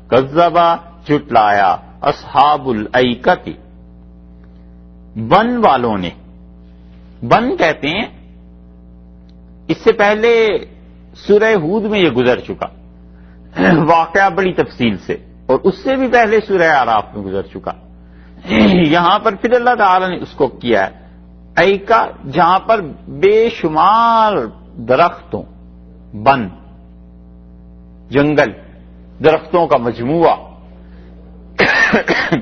کذبا جھٹلایا اصحاب الایکۃ بن والوں نے. بن کہتے ہیں اس سے پہلے سورہ ہود میں یہ گزر چکا واقعہ بڑی تفصیل سے, اور اس سے بھی پہلے سورہ اعراف میں گزر چکا. یہاں پر پھر اللہ تعالی نے اس کو کیا ہے ایکا, جہاں پر بے شمار درختوں, بن جنگل, درختوں کا مجموعہ.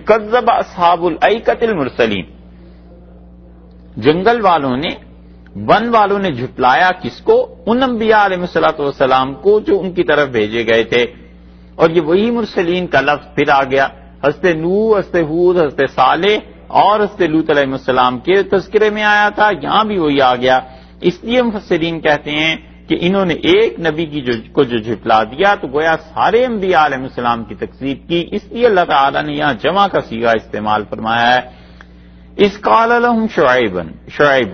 کذب اصحاب الایکۃ المرسلین, جنگل والوں نے, بن والوں نے جھٹلایا کس کو؟ ان انبیاء علیہ الصلوۃ والسلام کو جو ان کی طرف بھیجے گئے تھے. اور یہ وہی مرسلین کا لفظ پھر آ گیا. حضرت نوح, حضرت ہود, حضرت صالح اور حضرت لوط علیہ السلام کے تذکرے میں آیا تھا, یہاں بھی وہی آ گیا. اس لیے مفسرین کہتے ہیں کہ انہوں نے ایک نبی کو جو جھٹلا دیا تو گویا سارے انبیاء علیہ السلام کی تکذیب کی. اس لیے اللہ تعالیٰ نے یہاں جمع کا صیغہ استعمال فرمایا ہے. اس قال لهم شعیب,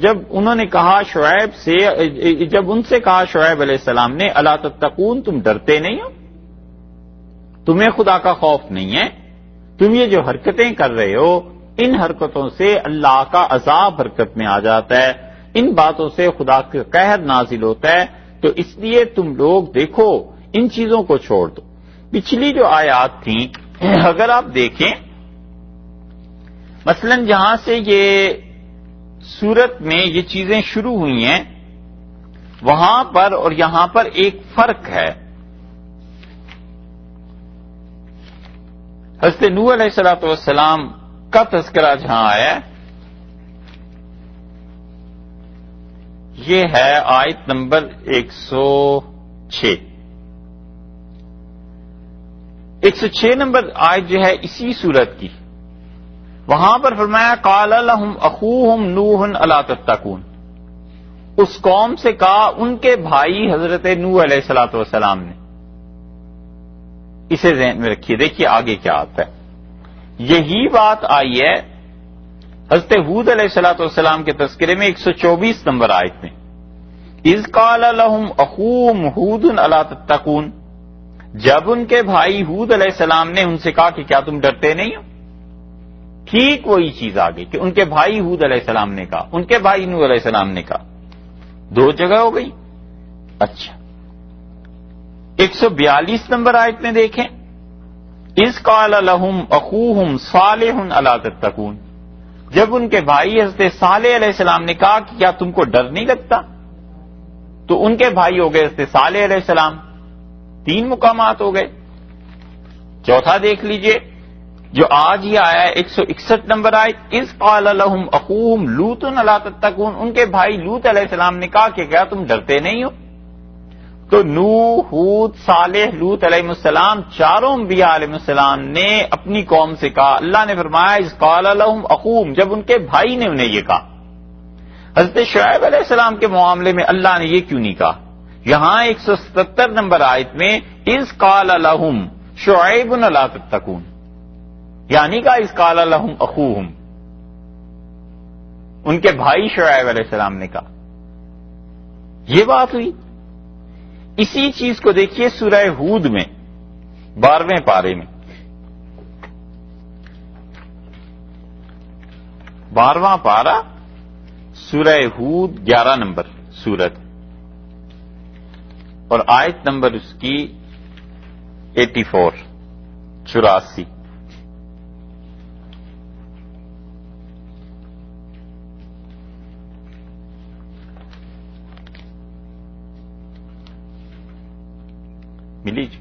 جب انہوں نے کہا شعیب سے, جب ان سے کہا شعیب علیہ السلام نے الا تتقون, تم ڈرتے نہیں ہو, تمہیں خدا کا خوف نہیں ہے, تم یہ جو حرکتیں کر رہے ہو ان حرکتوں سے اللہ کا عذاب حرکت میں آ جاتا ہے, ان باتوں سے خدا کا قہر نازل ہوتا ہے, تو اس لیے تم لوگ دیکھو ان چیزوں کو چھوڑ دو. پچھلی جو آیات تھیں اگر آپ دیکھیں, مثلا جہاں سے یہ سورت میں یہ چیزیں شروع ہوئی ہیں وہاں پر اور یہاں پر ایک فرق ہے. حضرت نوح علیہ الصلوۃ والسلام کا تذکرہ جہاں آیا یہ ہے آیت نمبر 106. 106 نمبر آیت جو ہے اسی سورت کی, وہاں پر فرمایا قال لهم اخوهم نوح الا تتقون, اس قوم سے کہا ان کے بھائی حضرت نوح علیہ الصلوۃ والسلام نے. اسے ذہن میں رکھیے, دیکھیے آگے کیا آتا ہے. یہی بات آئی ہے حضرت ہود علیہ الصلوۃ والسلام کے تذکرے میں 124 نمبر آیت میں, اذ قال لهم اخوهم ہود الا تتقون, جب ان کے بھائی ہود علیہ السلام نے ان سے کہا کہ کیا تم ڈرتے نہیں ہو. ٹھیک وہی چیز آ گئی کہ ان کے بھائی ہود علیہ السلام نے کہا, ان کے بھائی نوح علیہ السلام نے کہا, دو جگہ ہو گئی. اچھا 142 نمبر آیت میں دیکھیں, اذ قال لهم اخوهم صالح الا تتقون, جب ان کے بھائی حضرت صالح علیہ السلام نے کہا کہ کیا تم کو ڈر نہیں لگتا, تو ان کے بھائی ہو گئے حضرت صالح علیہ السلام. 3 مقامات ہو گئے. چوتھا دیکھ لیجئے جو آج ہی آیا ہے 161 نمبر آیت, اذ قال لهم اخوهم لوط الا تتقون, ان کے بھائی لوط علیہ السلام نے کہا کہ کیا تم ڈرتے نہیں ہو. تو نوح, ہود, صالح, لوط علیہ السلام چاروں انبیاء علیہ السلام نے اپنی قوم سے کہا. اللہ نے فرمایا اذ قال لهم اخوهم, جب ان کے بھائی نے انہیں یہ کہا. حضرت شعیب علیہ السلام کے معاملے میں اللہ نے یہ کیوں نہیں کہا؟ یہاں 177 نمبر آیت میں اذ قال لهم شعیب الا تتقون, یعنی کہ اذ قال لهم اخوهم, ان کے بھائی شعیب علیہ السلام نے کہا. یہ بات ہوئی. اسی چیز کو دیکھیے سورہ ہود میں 12ویں پارے میں, 12واں پارہ سورہ ہود 11 نمبر سورت, اور آیت نمبر اس کی 84. ملی جی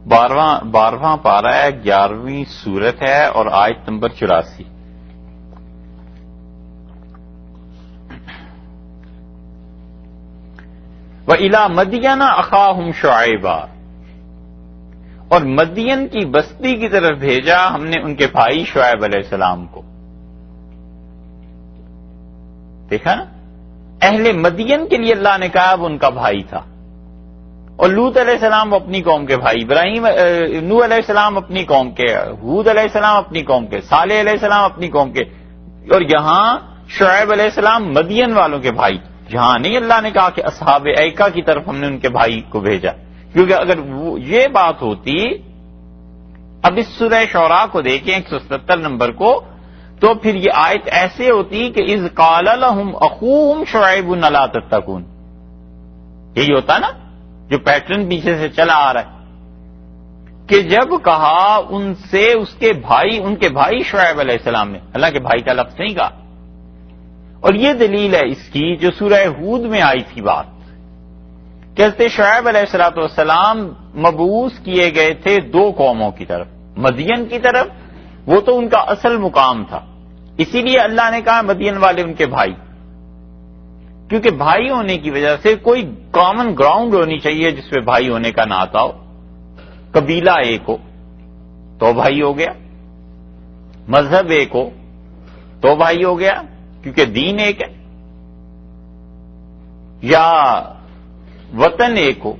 12واں پارہ ہے, 11ویں سورت ہے اور آیت نمبر 84. وَإِلَى مَدْيَنَ أَخَاهُمْ شُعَيْبًا, اور مدین کی بستی کی طرف بھیجا ہم نے ان کے بھائی شعیب علیہ السلام کو. دیکھا نا, اہل مدین کے لیے اللہ نے کہا وہ ان کا بھائی تھا, اور لوط علیہ السلام اپنی قوم کے بھائی, ابراہیم نوح علیہ السلام اپنی قوم کے, ہود علیہ السلام اپنی قوم کے, صالح علیہ السلام اپنی قوم کے, اور یہاں شعیب علیہ السلام مدین والوں کے بھائی. یہاں نہیں اللہ نے کہا کہ اصحاب ایکا کی طرف ہم نے ان کے بھائی کو بھیجا, کیونکہ اگر یہ بات ہوتی، اب اس سورہ شعراء کو دیکھیں 177 نمبر کو، تو پھر یہ آیت ایسے ہوتی کہ اذ قال لهم اخوهم شعیب الا تتقون، یہی ہوتا نا جو پیٹرن پیچھے سے چلا آ رہا ہے، کہ جب کہا ان سے ان کے بھائی شعیب علیہ السلام نے، اللہ کے بھائی کا لفظ نہیں کہا، اور یہ دلیل ہے اس کی جو سورہ ہود میں آئی تھی بات، کہ حضرت شعیب علیہ السلام مبعوث کیے گئے تھے دو قوموں کی طرف، مدین کی طرف، وہ تو ان کا اصل مقام تھا، اسی لیے اللہ نے کہا مدین والے ان کے بھائی، کیونکہ بھائی ہونے کی وجہ سے کوئی کامن گراؤنڈ ہونی چاہیے جس پہ بھائی ہونے کا ناتا ہو، قبیلہ ایک ہو تو بھائی ہو گیا، مذہب ایک ہو تو بھائی ہو گیا کیونکہ دین ایک ہے، یا وطن ایک ہو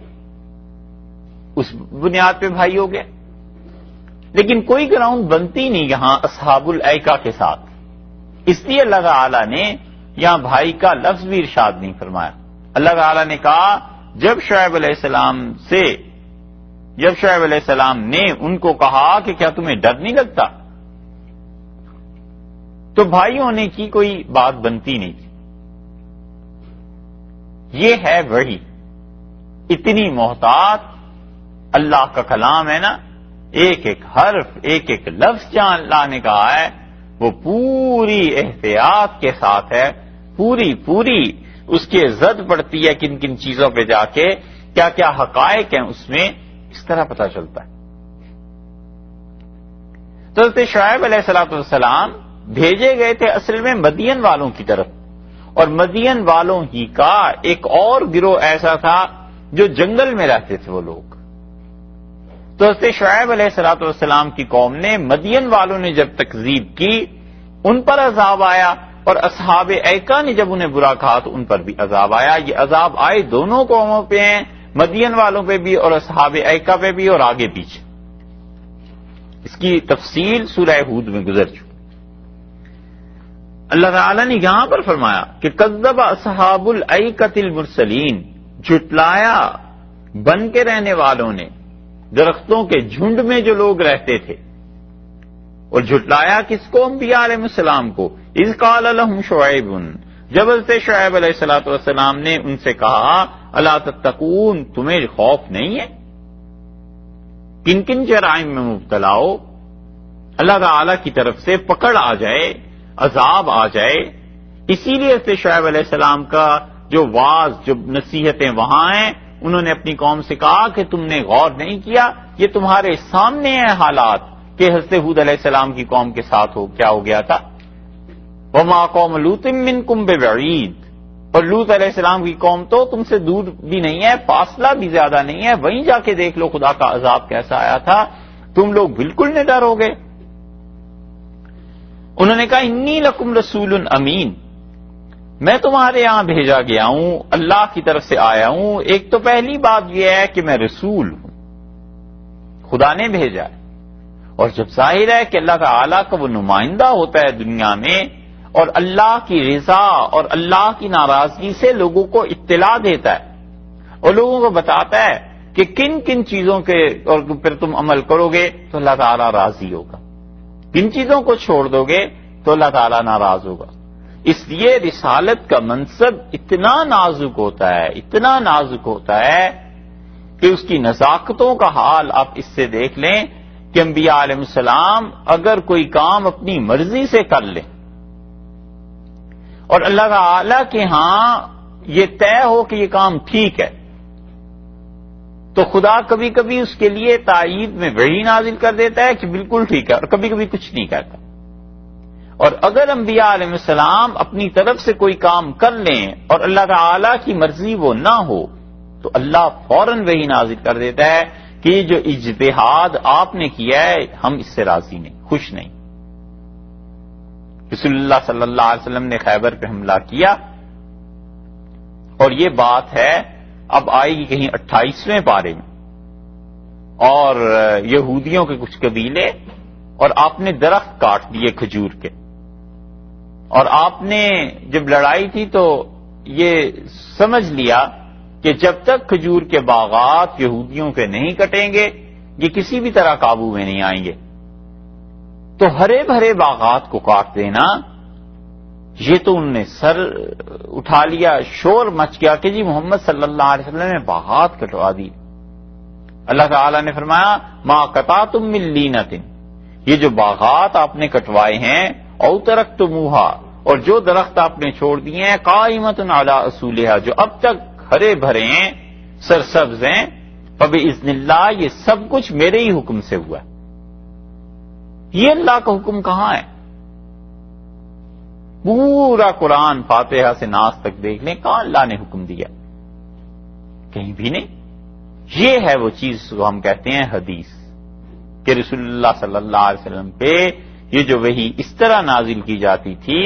اس بنیاد پہ بھائی ہو گیا، لیکن کوئی گراؤنڈ بنتی نہیں یہاں اصحاب الایکہ کے ساتھ، اس لیے اللہ تعالی نے یہاں بھائی کا لفظ بھی ارشاد نہیں فرمایا۔ اللہ تعالی نے کہا جب شعیب علیہ السلام نے ان کو کہا کہ کیا تمہیں ڈر نہیں لگتا، تو بھائی ہونے کی کوئی بات بنتی نہیں تھی۔ یہ ہے وحی، اتنی محتاط، اللہ کا کلام ہے نا، ایک ایک حرف، ایک ایک لفظ جہاں اللہ نے کہا ہے وہ پوری احتیاط کے ساتھ ہے، پوری اس کی زد پڑتی ہے کن کن چیزوں پہ جا کے، کیا کیا حقائق ہیں اس میں، اس طرح پتہ چلتا ہے۔ تو حضرت شعیب علیہ السلام بھیجے گئے تھے اصل میں مدین والوں کی طرف، اور مدین والوں ہی کا ایک اور گروہ ایسا تھا جو جنگل میں رہتے تھے وہ لوگ۔ تو حضرت شعیب علیہ السلام کی قوم نے، مدین والوں نے جب تکذیب کی ان پر عذاب آیا، اور اصحاب ایکا نے جب انہیں برا کہا تو ان پر بھی عذاب آیا۔ یہ عذاب آئے دونوں قوموں پہ ہیں، مدین والوں پہ بھی اور اصحاب ایکا پہ بھی، اور آگے پیچھے۔ اس کی تفصیل سورہ ہود میں گزر چکی۔ اللہ تعالی نے یہاں پر فرمایا کہ کذب اصحاب الایکۃ المرسلین، جھٹلایا بن کے رہنے والوں نے، درختوں کے جھنڈ میں جو لوگ رہتے تھے، اور جھٹلایا کس کو؟ انبیاء علیہ السلام کو۔ اذ قال لهم شعیب، جب حضرت شعیب علیہ السلام نے ان سے کہا الا تتقون، تمہیں خوف نہیں ہے؟ کن کن جرائم میں مبتلا ہو، اللہ تعالی کی طرف سے پکڑ آ جائے، عذاب آ جائے، اسی لیے حضرت شعیب علیہ السلام کا جو واعظ، جو نصیحتیں وہاں ہیں، انہوں نے اپنی قوم سے کہا کہ تم نے غور نہیں کیا، یہ تمہارے سامنے ہیں حالات کہ حضرت ہود علیہ السلام کی قوم کے ساتھ کیا ہو گیا تھا۔ وما قوم لوط منکم ببعید، اور لوط علیہ السلام کی قوم تو تم سے دور بھی نہیں ہے، فاصلہ بھی زیادہ نہیں ہے، وہیں جا کے دیکھ لو خدا کا عذاب کیسا آیا تھا، تم لوگ بالکل نڈر ہو گئے۔ انہوں نے کہا انی لکم رسول امین، میں تمہارے یہاں بھیجا گیا ہوں، اللہ کی طرف سے آیا ہوں۔ ایک تو پہلی بات یہ ہے کہ میں رسول ہوں، خدا نے بھیجا ہے، اور جب ظاہر ہے کہ اللہ تعالی کا وہ نمائندہ ہوتا ہے دنیا میں، اور اللہ کی رضا اور اللہ کی ناراضگی سے لوگوں کو اطلاع دیتا ہے، اور لوگوں کو بتاتا ہے کہ کن کن چیزوں کے اور پھر تم عمل کرو گے تو اللہ تعالیٰ راضی ہوگا، کن چیزوں کو چھوڑ دو گے تو اللہ تعالیٰ ناراض ہوگا۔ اس لیے رسالت کا منصب اتنا نازک ہوتا ہے، اتنا نازک ہوتا ہے کہ اس کی نزاکتوں کا حال آپ اس سے دیکھ لیں کہ انبیاء علیہ السلام اگر کوئی کام اپنی مرضی سے کر لیں اور اللہ تعالی کے ہاں یہ طے ہو کہ یہ کام ٹھیک ہے، تو خدا کبھی کبھی اس کے لیے تائید میں وحی نازل کر دیتا ہے کہ بالکل ٹھیک ہے، اور کبھی کبھی کچھ نہیں کہتا۔ اور اگر انبیاء علیہ السلام اپنی طرف سے کوئی کام کر لیں اور اللہ تعالی کی مرضی وہ نہ ہو تو اللہ فوراً وحی نازل کر دیتا ہے کہ یہ جو اجتہاد آپ نے کیا ہے ہم اس سے راضی نہیں، خوش نہیں۔ رسول اللہ صلی اللہ علیہ وسلم نے خیبر پہ حملہ کیا، اور یہ بات ہے اب آئے گی کہیں 28ویں پارے میں، اور یہودیوں کے کچھ قبیلے، اور آپ نے درخت کاٹ دیے کھجور کے، اور آپ نے جب لڑائی تھی تو یہ سمجھ لیا کہ جب تک کھجور کے باغات یہودیوں کے نہیں کٹیں گے یہ کسی بھی طرح قابو میں نہیں آئیں گے۔ تو ہرے بھرے باغات کو کاٹ دینا، یہ تو انہوں نے سر اٹھا لیا، شور مچ گیا کہ جی محمد صلی اللہ علیہ وسلم نے باغات کٹوا دی۔ اللہ تعالی نے فرمایا ما قطعتم من لینۃ، یہ جو باغات آپ نے کٹوائے ہیں، او ترکتموہا، اور جو درخت آپ نے چھوڑ دیے ہیں، قائمۃ علی اصولھا، جو اب تک ہرے بھرے ہیں، سرسبز ہیں، فباذن اللہ، یہ سب کچھ میرے ہی حکم سے ہوا ہے۔ یہ اللہ کا حکم کہاں ہے؟ پورا قرآن فاتحہ سے ناس تک دیکھ لیں، کہاں اللہ نے حکم دیا؟ کہیں بھی نہیں۔ یہ ہے وہ چیز کو ہم کہتے ہیں حدیث، کہ رسول اللہ صلی اللہ علیہ وسلم پہ یہ جو وحی اس طرح نازل کی جاتی تھی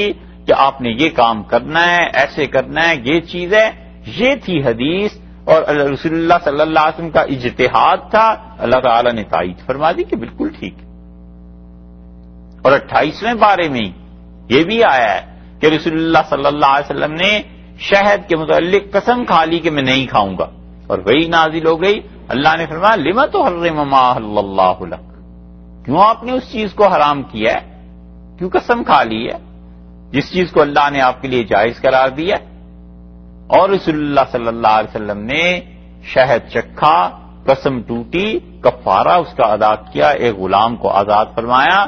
کہ آپ نے یہ کام کرنا ہے، ایسے کرنا ہے، یہ چیز ہے، یہ تھی حدیث، اور رسول اللہ صلی اللہ علیہ وسلم کا اجتہاد تھا، اللہ تعالی نے تائید فرما دی کہ بالکل ٹھیک ہے۔ اور 28ویں پارے میں یہ بھی آیا ہے کہ رسول اللہ صلی اللہ علیہ وسلم نے شہد کے متعلق قسم کھا لی کہ میں نہیں کھاؤں گا، اور وہی نازل ہو گئی۔ اللہ نے فرمایا لما تحرم ما احل اللہ لک، کیوں آپ نے اس چیز کو حرام کیا ہے، کیوں قسم کھا لی ہے جس چیز کو اللہ نے آپ کے لیے جائز قرار دیا۔ اور رسول اللہ صلی اللہ علیہ وسلم نے شہد چکھا، قسم ٹوٹی، کفارہ اس کا ادا کیا، ایک غلام کو آزاد فرمایا۔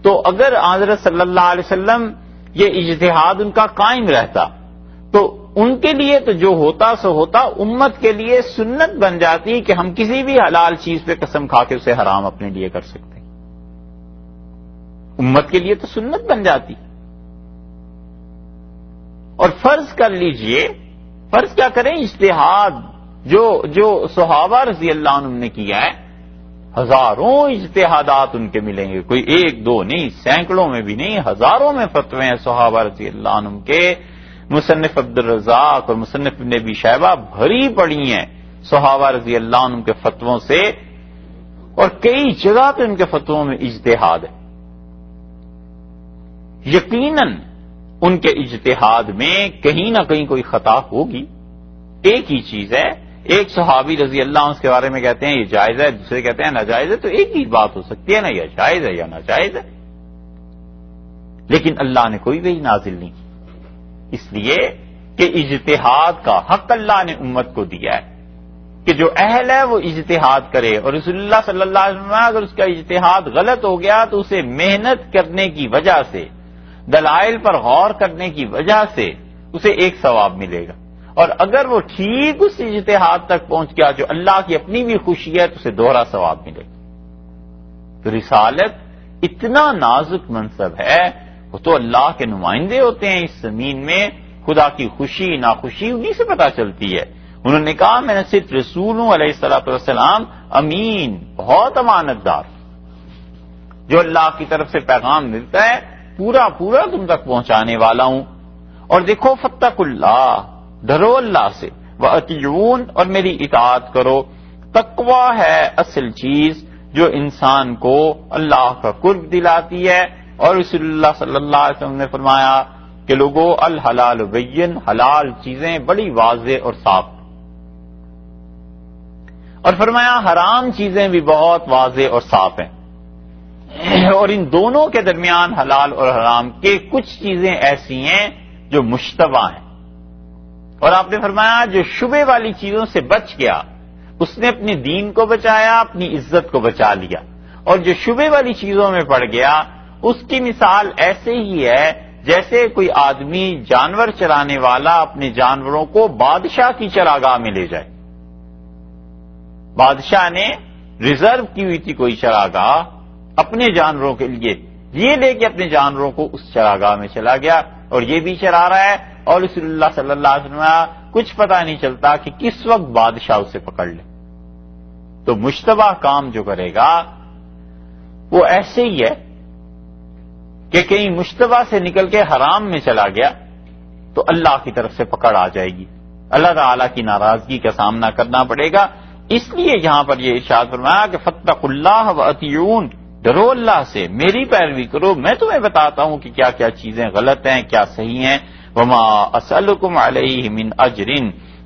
تو اگر حضرت صلی اللہ علیہ وسلم یہ اجتہاد ان کا قائم رہتا تو ان کے لیے تو جو ہوتا سو ہوتا، امت کے لیے سنت بن جاتی کہ ہم کسی بھی حلال چیز پہ قسم کھا کے اسے حرام اپنے لیے کر سکتے، امت کے لیے تو سنت بن جاتی۔ اور فرض کر لیجئے، فرض کیا کریں، اجتہاد جو صحابہ رضی اللہ عنہم نے کیا ہے، ہزاروں اجتہادات ان کے ملیں گے، کوئی ایک دو نہیں، سینکڑوں میں بھی نہیں، ہزاروں میں فتوے ہیں صحابہ رضی اللہ عنہم کے۔ مصنف عبدالرزاق اور مصنف ابن ابی شیبہ بھری پڑی ہیں صحابہ رضی اللہ عنہم کے فتووں سے، اور کئی جگہ پہ ان کے فتووں میں اجتہاد ہے۔ یقیناً ان کے اجتہاد میں کہیں نہ کہیں کوئی خطا ہوگی۔ ایک ہی چیز ہے، ایک صحابی رضی اللہ عنہ اس کے بارے میں کہتے ہیں یہ جائز ہے، دوسرے کہتے ہیں ناجائز ہے، تو ایک ہی بات ہو سکتی ہے نا، یا جائز ہے یا ناجائز ہے۔ لیکن اللہ نے کوئی وحی نازل نہیں کی، اس لیے کہ اجتہاد کا حق اللہ نے امت کو دیا ہے کہ جو اہل ہے وہ اجتہاد کرے، اور رسول اللہ صلی اللہ علیہ وسلم اگر اس کا اجتہاد غلط ہو گیا تو اسے محنت کرنے کی وجہ سے، دلائل پر غور کرنے کی وجہ سے اسے ایک ثواب ملے گا، اور اگر وہ ٹھیک اس اجتہاد تک پہنچ گیا جو اللہ کی اپنی بھی خوشی ہے تو اسے دوہرا ثواب ملے گا۔ تو رسالت اتنا نازک منصب ہے، وہ تو اللہ کے نمائندے ہوتے ہیں اس زمین میں، خدا کی خوشی ناخوشی انہی سے پتہ چلتی ہے۔ انہوں نے کہا میں نے صرف رسول ہوں علیہ الصلوۃ والسلام، امین، بہت امانت دار، جو اللہ کی طرف سے پیغام ملتا ہے پورا پورا تم تک پہنچانے والا ہوں۔ اور دیکھو فاتقوا اللہ، ڈرو اللہ سے، وَأَطِیعُونِ، اور میری اطاعت کرو۔ تقوی ہے اصل چیز جو انسان کو اللہ کا قرب دلاتی ہے، اور رسول اللہ صلی اللہ علیہ وسلم نے فرمایا کہ لوگوں الحلال بین، حلال چیزیں بڑی واضح اور صاف، اور فرمایا حرام چیزیں بھی بہت واضح اور صاف ہیں، اور ان دونوں کے درمیان حلال اور حرام کے کچھ چیزیں ایسی ہیں جو مشتبہ ہیں۔ اور آپ نے فرمایا جو شبہ والی چیزوں سے بچ گیا اس نے اپنے دین کو بچایا، اپنی عزت کو بچا لیا، اور جو شبہ والی چیزوں میں پڑ گیا اس کی مثال ایسے ہی ہے جیسے کوئی آدمی جانور چرانے والا اپنے جانوروں کو بادشاہ کی چراگاہ میں لے جائے۔ بادشاہ نے ریزرو کی ہوئی تھی کوئی چراگاہ اپنے جانوروں کے لیے، یہ لے کے اپنے جانوروں کو اس چراگاہ میں چلا گیا اور یہ بھی چرا رہا ہے، اور رسول اللہ صلی اللہ علیہ وسلم کچھ پتہ نہیں چلتا کہ کس وقت بادشاہ اسے پکڑ لے۔ تو مشتبہ کام جو کرے گا وہ ایسے ہی ہے کہ کہیں مشتبہ سے نکل کے حرام میں چلا گیا تو اللہ کی طرف سے پکڑ آ جائے گی، اللہ تعالیٰ کی ناراضگی کا سامنا کرنا پڑے گا۔ اس لیے یہاں پر یہ ارشاد فرمایا کہ فاتقوا اللہ وأطیعون، ڈرو اللہ سے، میری پیروی کرو، میں تمہیں بتاتا ہوں کہ کیا کیا چیزیں غلط ہیں کیا صحیح ہیں۔ وما اسألکم علیہ من اجر،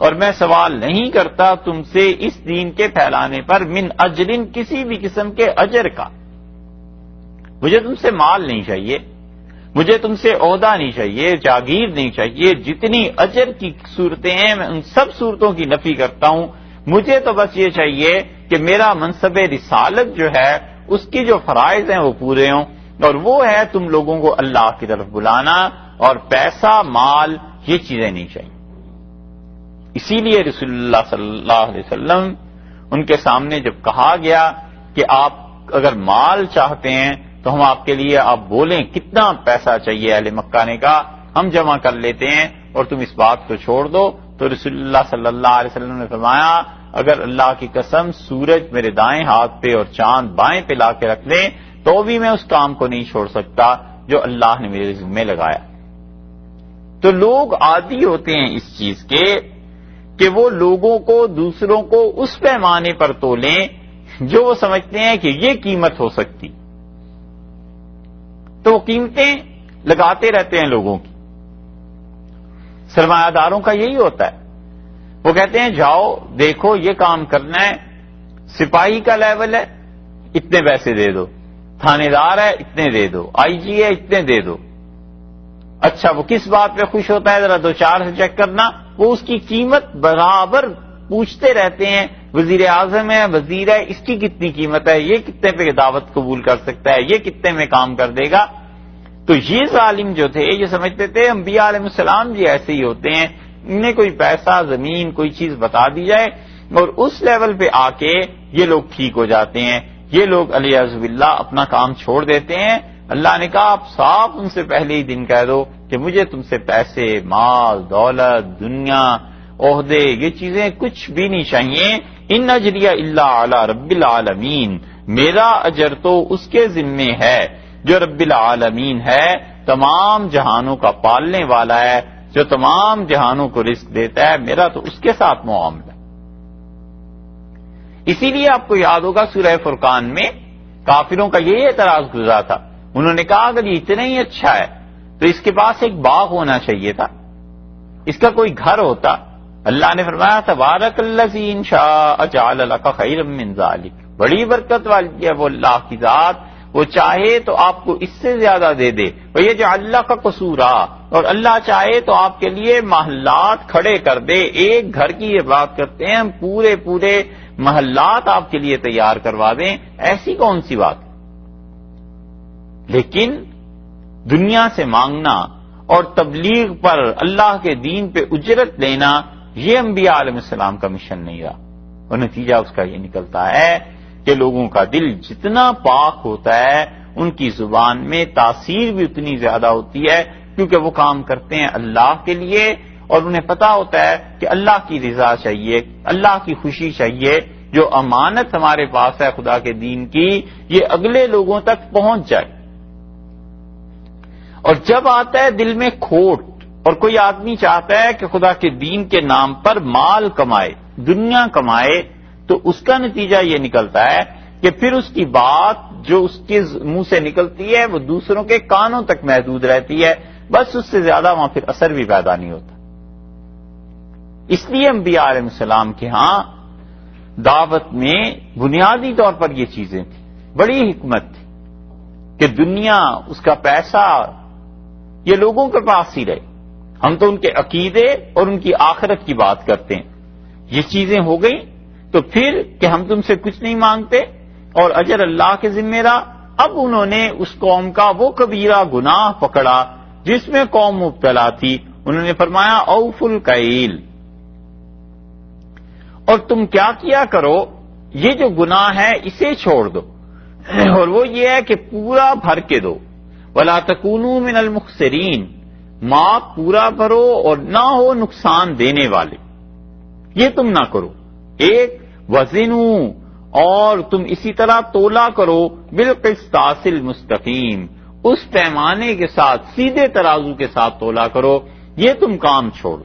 اور میں سوال نہیں کرتا تم سے اس دین کے پھیلانے پر من اجرن کسی بھی قسم کے اجر کا. مجھے تم سے مال نہیں چاہیے، مجھے تم سے عہدہ نہیں چاہیے، جاگیر نہیں چاہیے. جتنی اجر کی صورتیں ہیں میں ان سب صورتوں کی نفی کرتا ہوں. مجھے تو بس یہ چاہیے کہ میرا منصب رسالت جو ہے اس کی جو فرائض ہیں وہ پورے ہوں، اور وہ ہے تم لوگوں کو اللہ کی طرف بلانا، اور پیسہ مال یہ چیزیں نہیں چاہیے. اسی لیے رسول اللہ صلی اللہ علیہ وسلم ان کے سامنے جب کہا گیا کہ آپ اگر مال چاہتے ہیں تو ہم آپ کے لیے آپ بولیں کتنا پیسہ چاہیے، اہل مکہ نے کہا ہم جمع کر لیتے ہیں اور تم اس بات کو چھوڑ دو. تو رسول اللہ صلی اللہ علیہ وسلم نے فرمایا اگر اللہ کی قسم سورج میرے دائیں ہاتھ پہ اور چاند بائیں پہ لا کے رکھ دیں تو بھی میں اس کام کو نہیں چھوڑ سکتا جو اللہ نے میرے ذمہ لگایا. تو لوگ عادی ہوتے ہیں اس چیز کے کہ وہ لوگوں کو دوسروں کو اس پیمانے پر تولیں جو وہ سمجھتے ہیں کہ یہ قیمت ہو سکتی، تو وہ قیمتیں لگاتے رہتے ہیں لوگوں کی. سرمایہ داروں کا یہی ہوتا ہے، وہ کہتے ہیں جاؤ دیکھو یہ کام کرنا ہے، سپاہی کا لیول ہے اتنے پیسے دے دو، تھانے دار ہے اتنے دے دو، آئی جی ہے اتنے دے دو. اچھا وہ کس بات پہ خوش ہوتا ہے ذرا دو چار سے چیک کرنا. وہ اس کی قیمت برابر پوچھتے رہتے ہیں، وزیر اعظم ہے، وزیر ہے، اس کی کتنی قیمت ہے، یہ کتنے پہ دعوت قبول کر سکتا ہے، یہ کتنے میں کام کر دے گا. تو یہ ظالم جو تھے یہ سمجھتے تھے انبیاء علیہ السلام جی ایسے ہی ہوتے ہیں، انہیں کوئی پیسہ زمین کوئی چیز بتا دی جائے اور اس لیول پہ آ کے یہ لوگ ٹھیک ہو جاتے ہیں. یہ لوگ علیہ باللہ اپنا کام چھوڑ دیتے ہیں. اللہ نے کہا آپ صاف ان سے پہلے ہی دن کہہ دو کہ مجھے تم سے پیسے، مال، دولت، دنیا، عہدے، یہ چیزیں کچھ بھی نہیں چاہیے. ان اجریہ الا علی رب العالمین، میرا اجر تو اس کے ذمے ہے جو رب العالمین ہے، تمام جہانوں کا پالنے والا ہے، جو تمام جہانوں کو رزق دیتا ہے، میرا تو اس کے ساتھ معاملہ. اسی لیے آپ کو یاد ہوگا سورہ فرقان میں کافروں کا یہی اعتراض گزرا تھا. انہوں نے کہا اگر یہ اتنا ہی اچھا ہے تو اس کے پاس ایک باغ ہونا چاہیے تھا، اس کا کوئی گھر ہوتا. اللہ نے فرمایا تبارک الذی ان شاء جعل لک خیرا من ذلک، بڑی برکت والی ہے وہ اللہ کی ذات، وہ چاہے تو آپ کو اس سے زیادہ دے دے. ویجعل لک قصورا، اور اللہ چاہے تو آپ کے لیے محلات کھڑے کر دے. ایک گھر کی یہ بات کرتے ہیں ہم پورے محلات آپ کے لیے تیار کروا دیں، ایسی کون سی بات. لیکن دنیا سے مانگنا اور تبلیغ پر اللہ کے دین پہ اجرت لینا یہ انبیاء علیہ السلام کا مشن نہیں رہا، اور نتیجہ اس کا یہ نکلتا ہے کہ لوگوں کا دل جتنا پاک ہوتا ہے ان کی زبان میں تاثیر بھی اتنی زیادہ ہوتی ہے، کیونکہ وہ کام کرتے ہیں اللہ کے لیے اور انہیں پتا ہوتا ہے کہ اللہ کی رضا چاہیے، اللہ کی خوشی چاہیے. جو امانت ہمارے پاس ہے خدا کے دین کی یہ اگلے لوگوں تک پہنچ جائے. اور جب آتا ہے دل میں کھوٹ اور کوئی آدمی چاہتا ہے کہ خدا کے دین کے نام پر مال کمائے، دنیا کمائے، تو اس کا نتیجہ یہ نکلتا ہے کہ پھر اس کی بات جو اس کے منہ سے نکلتی ہے وہ دوسروں کے کانوں تک محدود رہتی ہے، بس اس سے زیادہ وہاں پھر اثر بھی پیدا نہیں ہوتا. اس لیے انبیاء علیہ السلام کے ہاں دعوت میں بنیادی طور پر یہ چیزیں تھیں. بڑی حکمت تھی کہ دنیا، اس کا پیسہ، یہ لوگوں کے پاس ہی رہے. ہم تو ان کے عقیدے اور ان کی آخرت کی بات کرتے ہیں. یہ چیزیں ہو گئی تو پھر کہ ہم تم سے کچھ نہیں مانگتے اور اجر اللہ کے ذمہ رہا. اب انہوں نے اس قوم کا وہ کبیرہ گناہ پکڑا جس میں قوم مبتلا تھی. انہوں نے فرمایا اوفوا الکیل، اور تم کیا کرو یہ جو گناہ ہے اسے چھوڑ دو، اور وہ یہ ہے کہ پورا بھر کے دو. ولا تکونوا من المخسرین، ماپ پورا بھرو اور نہ ہو نقصان دینے والے، یہ تم نہ کرو. ایک وزنوا، اور تم اسی طرح تولا کرو بالقسطاس المستقیم، اس پیمانے کے ساتھ سیدھے ترازو کے ساتھ تولا کرو. یہ تم کام چھوڑو.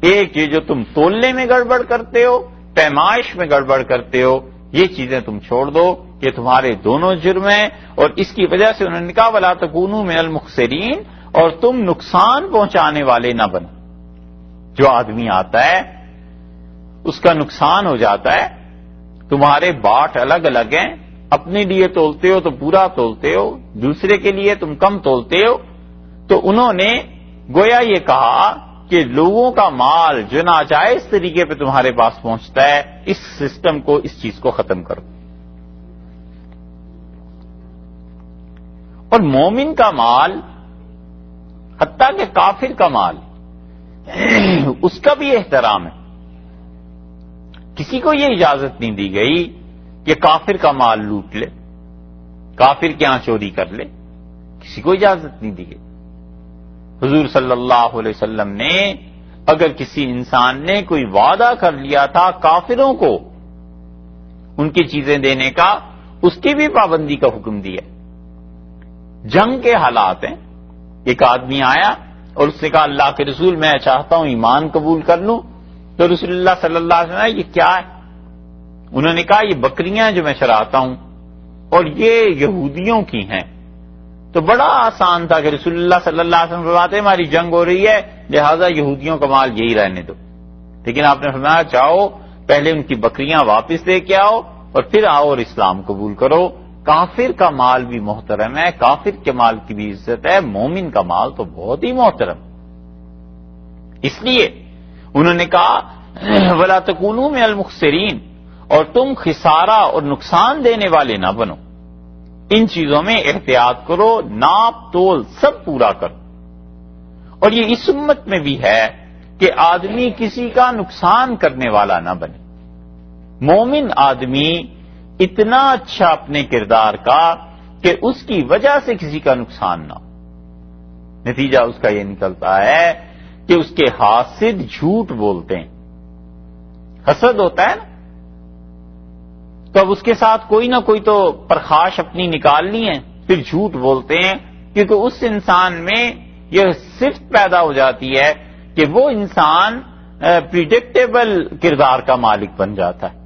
ایک یہ جو تم تولنے میں گڑبڑ کرتے ہو، پیمائش میں گڑبڑ کرتے ہو، یہ چیزیں تم چھوڑ دو، یہ تمہارے دونوں جرم ہیں. اور اس کی وجہ سے انہوں نے کہا ولا تکونوا من المخسرین، اور تم نقصان پہنچانے والے نہ بنو. جو آدمی آتا ہے اس کا نقصان ہو جاتا ہے، تمہارے باٹ الگ الگ ہیں، اپنے لیے تولتے ہو تو پورا تولتے ہو، دوسرے کے لیے تم کم تولتے ہو، تو انہوں نے گویا یہ کہا کہ لوگوں کا مال جو ناجائز طریقے پہ تمہارے پاس پہنچتا ہے، اس سسٹم کو، اس چیز کو ختم کرو۔ اور مومن کا مال، حتیٰ کہ کافر کا مال، اس کا بھی احترام ہے۔ کسی کو یہ اجازت نہیں دی گئی کہ کافر کا مال لوٹ لے، کافر کے ہاں چوری کر لے، کسی کو اجازت نہیں دی گئی۔ حضور صلی اللہ علیہ وسلم نے اگر کسی انسان نے کوئی وعدہ کر لیا تھا کافروں کو ان کی چیزیں دینے کا، اس کی بھی پابندی کا حکم دیا۔ جنگ کے حالات ہیں، ایک آدمی آیا اور اس نے کہا اللہ کے رسول میں چاہتا ہوں ایمان قبول کر لوں، تو رسول اللہ صلی اللہ علیہ وسلم یہ کیا ہے؟ انہوں نے کہا یہ بکریاں جو میں چراتا ہوں اور یہ یہودیوں کی ہیں۔ تو بڑا آسان تھا کہ رسول اللہ صلی اللہ علیہ وسلم فرماتے ہیں ہماری جنگ ہو رہی ہے لہذا یہودیوں کا مال یہی رہنے دو، لیکن آپ نے فرمایا چاہو پہلے ان کی بکریاں واپس لے کے آؤ اور پھر آؤ اور اسلام قبول کرو۔ کافر کا مال بھی محترم ہے، کافر کے مال کی بھی عزت ہے، مومن کا مال تو بہت ہی محترم۔ اس لیے انہوں نے کہا وَلَا تَكُونُوا مِنَ الْمُخْسِرِينَ، اور تم خسارہ اور نقصان دینے والے نہ بنو، ان چیزوں میں احتیاط کرو، ناپ تول سب پورا کرو۔ اور یہ اس امت میں بھی ہے کہ آدمی کسی کا نقصان کرنے والا نہ بنے۔ مومن آدمی اتنا اچھا اپنے کردار کا کہ اس کی وجہ سے کسی کا نقصان نہ ہو۔ نتیجہ اس کا یہ نکلتا ہے کہ اس کے حاسد جھوٹ بولتے ہیں۔ حسد ہوتا ہے نا، تو اب اس کے ساتھ کوئی نہ کوئی تو پرخاش اپنی نکالنی ہے، پھر جھوٹ بولتے ہیں، کیونکہ اس انسان میں یہ صفت پیدا ہو جاتی ہے کہ وہ انسان پریڈکٹیبل کردار کا مالک بن جاتا ہے۔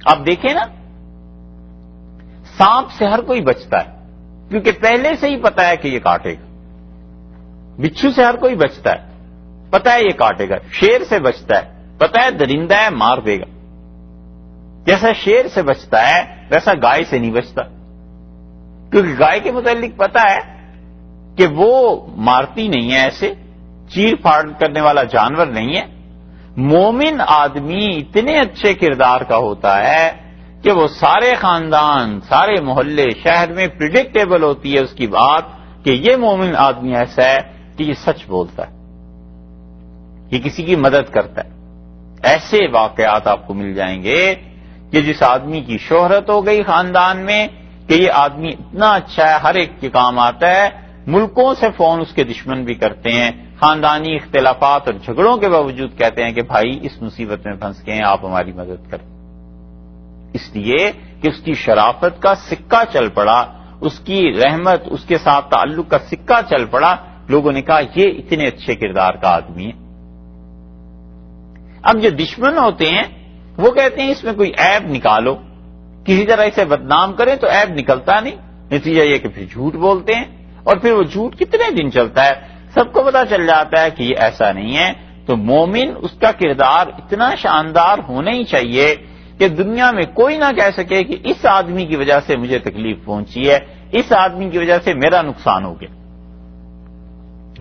آپ دیکھیں نا، سانپ سے ہر کوئی بچتا ہے کیونکہ پہلے سے ہی پتا ہے کہ یہ کاٹے گا۔ بچھو سے ہر کوئی بچتا ہے، پتا ہے یہ کاٹے گا۔ شیر سے بچتا ہے، پتا ہے درندہ ہے مار دے گا۔ جیسا شیر سے بچتا ہے ویسا گائے سے نہیں بچتا، کیونکہ گائے کے متعلق پتا ہے کہ وہ مارتی نہیں ہے، ایسے چیر پھاڑ کرنے والا جانور نہیں ہے۔ مومن آدمی اتنے اچھے کردار کا ہوتا ہے کہ وہ سارے خاندان، سارے محلے، شہر میں پریڈکٹیبل ہوتی ہے اس کی بات کہ یہ مومن آدمی ایسا ہے کہ یہ سچ بولتا ہے، یہ کسی کی مدد کرتا ہے۔ ایسے واقعات آپ کو مل جائیں گے کہ جس آدمی کی شہرت ہو گئی خاندان میں کہ یہ آدمی اتنا اچھا ہے، ہر ایک کے کام آتا ہے، ملکوں سے فون اس کے دشمن بھی کرتے ہیں، خاندانی اختلافات اور جھگڑوں کے باوجود کہتے ہیں کہ بھائی اس مصیبت میں پھنس گئے ہیں، آپ ہماری مدد کریں۔ اس لیے کہ اس کی شرافت کا سکہ چل پڑا، اس کی رحمت، اس کے ساتھ تعلق کا سکہ چل پڑا، لوگوں نے کہا یہ اتنے اچھے کردار کا آدمی ہے۔ اب جو دشمن ہوتے ہیں وہ کہتے ہیں اس میں کوئی عیب نکالو، کسی طرح اسے بدنام کریں تو عیب نکلتا نہیں، نتیجہ یہ کہ پھر جھوٹ بولتے ہیں، اور پھر وہ جھوٹ کتنے دن چلتا ہے، سب کو پتا چل جاتا ہے کہ یہ ایسا نہیں ہے۔ تو مومن اس کا کردار اتنا شاندار ہونا ہی چاہیے کہ دنیا میں کوئی نہ کہہ سکے کہ اس آدمی کی وجہ سے مجھے تکلیف پہنچی ہے، اس آدمی کی وجہ سے میرا نقصان ہو گیا۔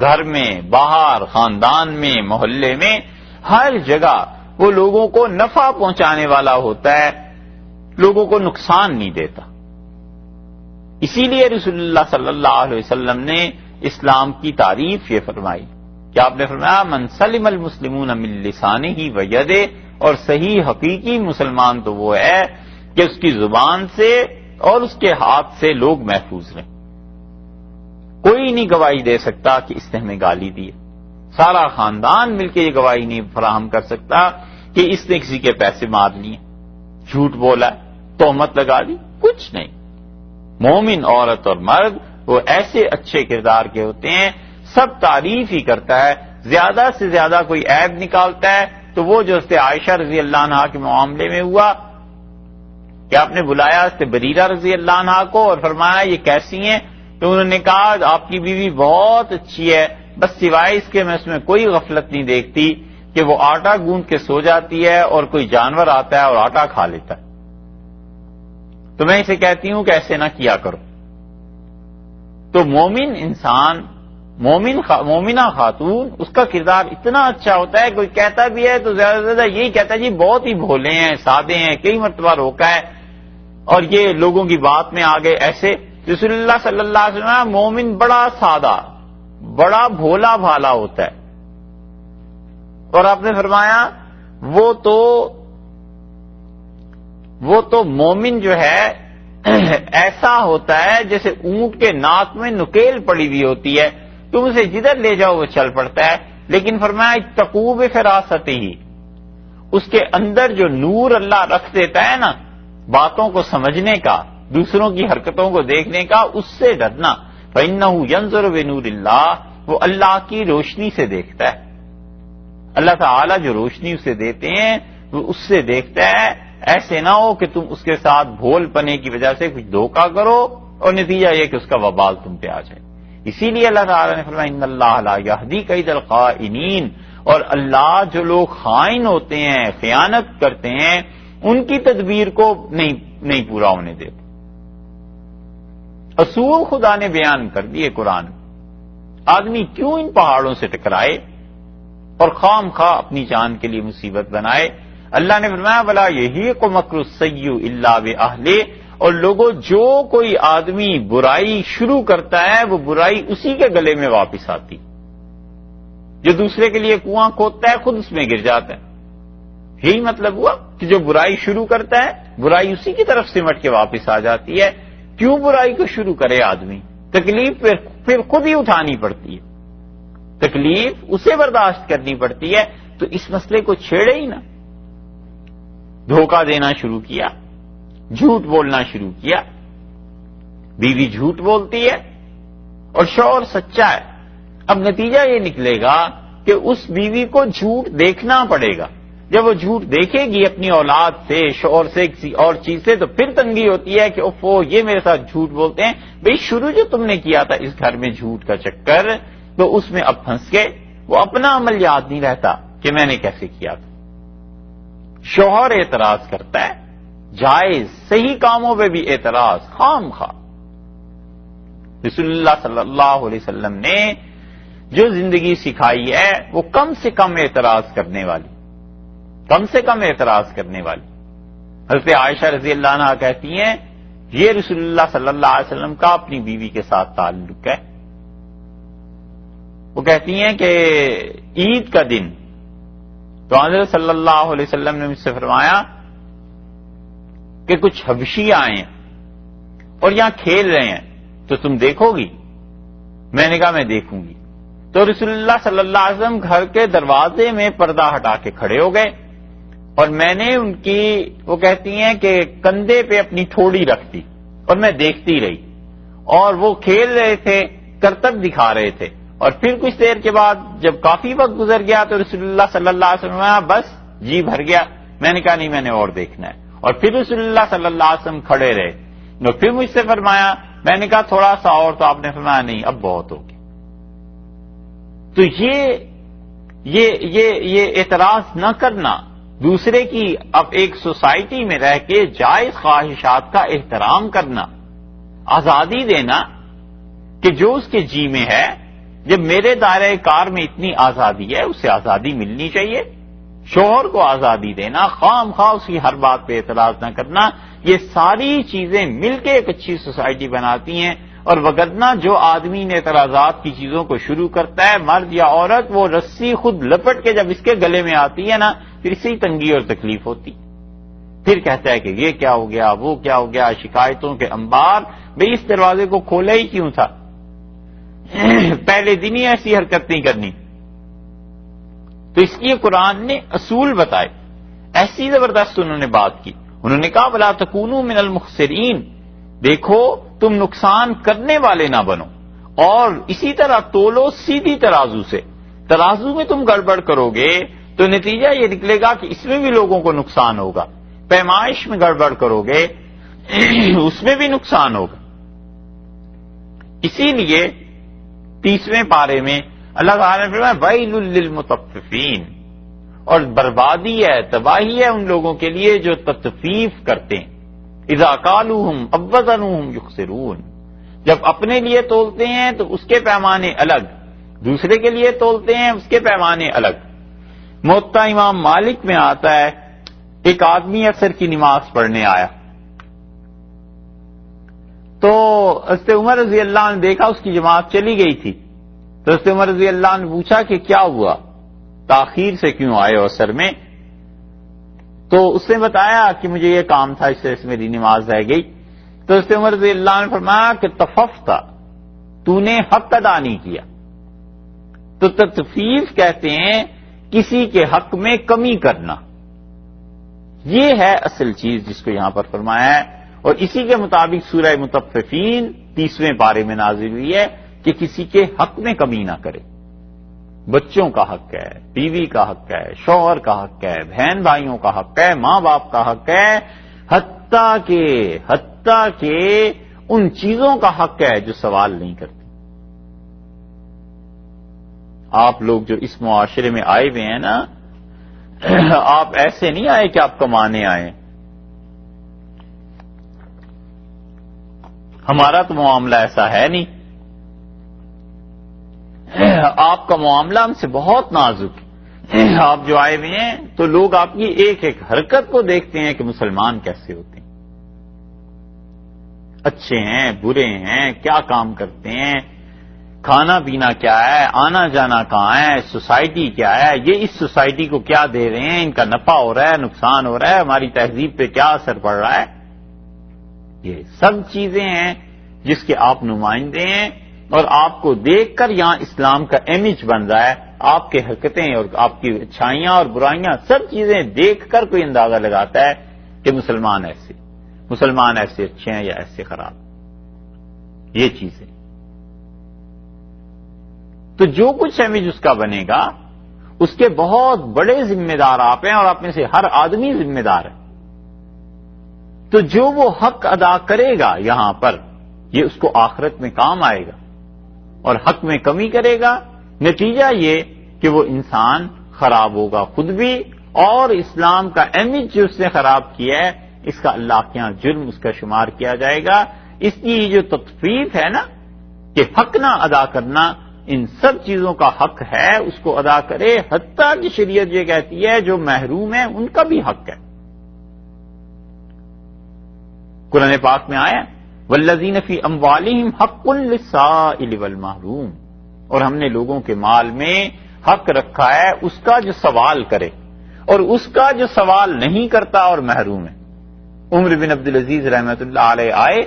گھر میں، باہر، خاندان میں، محلے میں، ہر جگہ وہ لوگوں کو نفع پہنچانے والا ہوتا ہے، لوگوں کو نقصان نہیں دیتا۔ اسی لیے رسول اللہ صلی اللہ علیہ وسلم نے اسلام کی تعریف یہ فرمائی کہ آپ نے فرمایا من سلم المسلمون من لسانہ و یدہ، اور صحیح حقیقی مسلمان تو وہ ہے کہ اس کی زبان سے اور اس کے ہاتھ سے لوگ محفوظ رہیں۔ کوئی نہیں گواہی دے سکتا کہ اس نے ہمیں گالی دی ہے، سارا خاندان مل کے یہ گواہی نہیں فراہم کر سکتا کہ اس نے کسی کے پیسے مار لیے، جھوٹ بولا، تہمت لگا دی، کچھ نہیں۔ مومن عورت اور مرد وہ ایسے اچھے کردار کے ہوتے ہیں، سب تعریف ہی کرتا ہے، زیادہ سے زیادہ کوئی عیب نکالتا ہے تو وہ جو حضرت عائشہ رضی اللہ عنہا کے معاملے میں ہوا کہ آپ نے بلایا حضرت بریرہ رضی اللہ عنہا کو اور فرمایا یہ کیسی ہیں، تو انہوں نے کہا آپ کی بیوی بہت اچھی ہے، بس سوائے اس کے میں اس میں کوئی غفلت نہیں دیکھتی کہ وہ آٹا گوندھ کے سو جاتی ہے اور کوئی جانور آتا ہے اور آٹا کھا لیتا ہے. تو میں اسے کہتی ہوں کہ ایسے نہ کیا کرو. تو مومن انسان، مومنہ خاتون، اس کا کردار اتنا اچھا ہوتا ہے، کوئی کہتا بھی ہے تو زیادہ سے زیادہ یہی کہتا ہے جی بہت ہی بھولے ہیں، سادے ہیں، کئی مرتبہ روکا ہے اور یہ لوگوں کی بات میں آگے ایسے. رسول اللہ صلی اللہ علیہ وسلم مومن بڑا سادہ، بڑا بھولا بھالا ہوتا ہے، اور آپ نے فرمایا وہ تو مومن جو ہے ایسا ہوتا ہے جیسے اونٹ کے ناک میں نکیل پڑی ہوئی ہوتی ہے، تم اسے جدھر لے جاؤ وہ چل پڑتا ہے. لیکن فرمایا تقوب فراست ہی، اس کے اندر جو نور اللہ رکھ دیتا ہے نا باتوں کو سمجھنے کا، دوسروں کی حرکتوں کو دیکھنے کا، اس سے ڈرنا. فَإِنَّهُ يَنظُرُ بِنُورِ اللَّهِ، وہ اللہ کی روشنی سے دیکھتا ہے. اللہ تعالیٰ جو روشنی اسے دیتے ہیں وہ اس سے دیکھتا ہے. ایسے نہ ہو کہ تم اس کے ساتھ بھول پنے کی وجہ سے کچھ دھوکہ کرو اور نتیجہ یہ کہ اس کا وبال تم پہ آ جائے. اسی لیے اللہ تعالیٰ نے فرمایا ان اللہ لا یہدی کید الخائنین، اور اللہ جو لوگ خائن ہوتے ہیں، خیانت کرتے ہیں، ان کی تدبیر کو نہیں پورا ہونے دیتے. اصول خدا نے بیان کر دیے قرآن. آدمی کیوں ان پہاڑوں سے ٹکرائے اور خام خواہ اپنی جان کے لیے مصیبت بنائے؟ اللہ نے فرمایا ولا یحیق مکر السیء الا باہلہ، اور لوگوں جو کوئی آدمی برائی شروع کرتا ہے وہ برائی اسی کے گلے میں واپس آتی. جو دوسرے کے لیے کنواں کھودتا ہے خود اس میں گر جاتا ہے. یہی مطلب ہوا کہ جو برائی شروع کرتا ہے برائی اسی کی طرف سمٹ کے واپس آ جاتی ہے. کیوں برائی کو شروع کرے آدمی؟ تکلیف پھر خود ہی اٹھانی پڑتی ہے، تکلیف اسے برداشت کرنی پڑتی ہے. تو اس مسئلے کو چھیڑے ہی نہ. دھوکہ دینا شروع کیا، جھوٹ بولنا شروع کیا، بیوی جھوٹ بولتی ہے اور شوہر سچا ہے. اب نتیجہ یہ نکلے گا کہ اس بیوی کو جھوٹ دیکھنا پڑے گا. جب وہ جھوٹ دیکھے گی اپنی اولاد سے، شوہر سے، کسی اور چیز سے، تو پھر تنگی ہوتی ہے کہ اوفو یہ میرے ساتھ جھوٹ بولتے ہیں. بھئی شروع جو تم نے کیا تھا اس گھر میں جھوٹ کا چکر، تو اس میں اب پھنس گئے. وہ اپنا عمل یاد نہیں رہتا کہ میں نے کیسے کیا تھا. شوہر اعتراض کرتا ہے، جائز صحیح کاموں پہ بھی اعتراض خام خواہ. رسول اللہ صلی اللہ علیہ وسلم نے جو زندگی سکھائی ہے وہ کم سے کم اعتراض کرنے والی، کم سے کم اعتراض کرنے والی. حضرت عائشہ رضی اللہ عنہا کہتی ہیں یہ رسول اللہ صلی اللہ علیہ وسلم کا اپنی بیوی کے ساتھ تعلق ہے. وہ کہتی ہیں کہ عید کا دن تو حضرت صلی اللہ علیہ وسلم نے مجھ سے فرمایا کہ کچھ حبشی آئے ہیں اور یہاں کھیل رہے ہیں تو تم دیکھو گی؟ میں نے کہا میں دیکھوں گی. تو رسول اللہ صلی اللہ علیہ وسلم گھر کے دروازے میں پردہ ہٹا کے کھڑے ہو گئے اور میں نے ان کی، وہ کہتی ہیں کہ کندھے پہ اپنی ٹھوڑی رکھ دی اور میں دیکھتی رہی. اور وہ کھیل رہے تھے، کرتب دکھا رہے تھے. اور پھر کچھ دیر کے بعد جب کافی وقت گزر گیا تو رسول اللہ صلی اللہ علیہ وسلم بس جی بھر گیا. میں نے کہا نہیں، میں نے اور دیکھنا ہے. اور پھر رسول اللہ صلی اللہ علیہ وسلم کھڑے رہے اور پھر مجھ سے فرمایا، میں نے کہا تھوڑا سا اور، تو آپ نے فرمایا نہیں اب بہت ہو گیا. تو یہ اعتراض نہ کرنا، دوسرے کی اب ایک سوسائٹی میں رہ کے جائز خواہشات کا احترام کرنا، آزادی دینا کہ جو اس کے جی میں ہے. جب میرے دائرہ کار میں اتنی آزادی ہے اسے آزادی ملنی چاہیے. شوہر کو آزادی دینا، خام خواہ اس کی ہر بات پہ اعتراض نہ کرنا، یہ ساری چیزیں مل کے ایک اچھی سوسائٹی بناتی ہیں. اور وگرنہ جو آدمی نے اعتراضات کی چیزوں کو شروع کرتا ہے، مرد یا عورت، وہ رسی خود لپٹ کے جب اس کے گلے میں آتی ہے نا پھر اسی تنگی اور تکلیف ہوتی. پھر کہتا ہے کہ یہ کیا ہو گیا، وہ کیا ہو گیا، شکایتوں کے انبار. بھئی اس دروازے کو کھولا ہی کیوں تھا؟ پہلے دن ہی ایسی حرکت نہیں کرنی. تو اس لیے قرآن نے اصول بتائے. ایسی زبردست انہوں نے بات کی. انہوں نے کہا وَلَا تَكُونُوا مِنَ الْمُخْسِرِينَ، دیکھو تم نقصان کرنے والے نہ بنو. اور اسی طرح تولو سیدھی ترازو سے. ترازو میں تم گڑبڑ کرو گے تو نتیجہ یہ نکلے گا کہ اس میں بھی لوگوں کو نقصان ہوگا. پیمائش میں گڑبڑ کرو گے اس میں بھی نقصان ہوگا. اسی لیے 30ویں پارے میں اللہ تعالیٰ نے فرمایا ویل للمطففین، اور بربادی ہے، تباہی ہے ان لوگوں کے لیے جو تطفیف کرتے ہیں. اذا قالوہم او وزنوہم یخسرون، جب اپنے لیے تولتے ہیں تو اس کے پیمانے الگ، دوسرے کے لیے تولتے ہیں اس کے پیمانے الگ. موطا امام مالک میں آتا ہے ایک آدمی عصر کی نماز پڑھنے آیا تو حضرت عمر رضی اللہ عنہ نے دیکھا اس کی جماعت چلی گئی تھی، تو حضرت عمر رضی اللہ عنہ نے پوچھا کہ کیا ہوا، تاخیر سے کیوں آئے ہو عصر میں؟ تو اس نے بتایا کہ مجھے یہ کام تھا، اس سے میری نماز رہ گئی. تو حضرت عمر رضی اللہ عنہ نے فرمایا کہ تففت، تو نے حق ادا نہیں کیا. تو تطفیف کہتے ہیں کسی کے حق میں کمی کرنا، یہ ہے اصل چیز جس کو یہاں پر فرمایا ہے. اور اسی کے مطابق سورہ مطففین 30ویں پارے میں نازل ہوئی ہے کہ کسی کے حق میں کمی نہ کرے. بچوں کا حق ہے، بیوی کا حق ہے، شوہر کا حق ہے، بہن بھائیوں کا حق ہے، ماں باپ کا حق ہے، حتیٰ کہ ان چیزوں کا حق ہے جو سوال نہیں کرتی. آپ لوگ جو اس معاشرے میں آئے ہوئے ہیں نا، آپ ایسے نہیں آئے کہ آپ کمانے آئے. ہمارا تو معاملہ ایسا ہے نہیں، آپ کا معاملہ ہم سے بہت نازک ہے. آپ جو آئے ہوئے ہیں تو لوگ آپ کی ایک ایک حرکت کو دیکھتے ہیں کہ مسلمان کیسے ہوتے ہیں، اچھے ہیں برے ہیں، کیا کام کرتے ہیں، کھانا پینا کیا ہے، آنا جانا کہاں ہے، سوسائٹی کیا ہے، یہ اس سوسائٹی کو کیا دے رہے ہیں، ان کا نفع ہو رہا ہے نقصان ہو رہا ہے، ہماری تہذیب پہ کیا اثر پڑ رہا ہے. یہ سب چیزیں ہیں جس کے آپ نمائندے ہیں، اور آپ کو دیکھ کر یہاں اسلام کا امیج بن رہا ہے. آپ کی حرکتیں اور آپ کی اچھائیاں اور برائیاں سب چیزیں دیکھ کر کوئی اندازہ لگاتا ہے کہ مسلمان ایسے اچھے ہیں یا ایسے خراب. یہ چیزیں تو جو کچھ امیج اس کا بنے گا اس کے بہت بڑے ذمہ دار آپ ہیں، اور آپ میں سے ہر آدمی ذمہ دار ہے. تو جو وہ حق ادا کرے گا یہاں پر، یہ اس کو آخرت میں کام آئے گا. اور حق میں کمی کرے گا، نتیجہ یہ کہ وہ انسان خراب ہوگا خود بھی، اور اسلام کا امیج جو اس نے خراب کیا ہے اس کا اللہ کے یہاں جرم اس کا شمار کیا جائے گا. اس لیے جو تطفیف ہے نا کہ حق نہ ادا کرنا، ان سب چیزوں کا حق ہے اس کو ادا کرے. حتیٰ کہ شریعت یہ کہتی ہے جو محروم ہے ان کا بھی حق ہے. قرآن پاک میں آیا والذین فی اموالہم حق للسائل والمحروم، اور ہم نے لوگوں کے مال میں حق رکھا ہے اس کا جو سوال کرے اور اس کا جو سوال نہیں کرتا اور محروم ہے. عمر بن عبدالعزیز رحمۃ اللہ علیہ آئے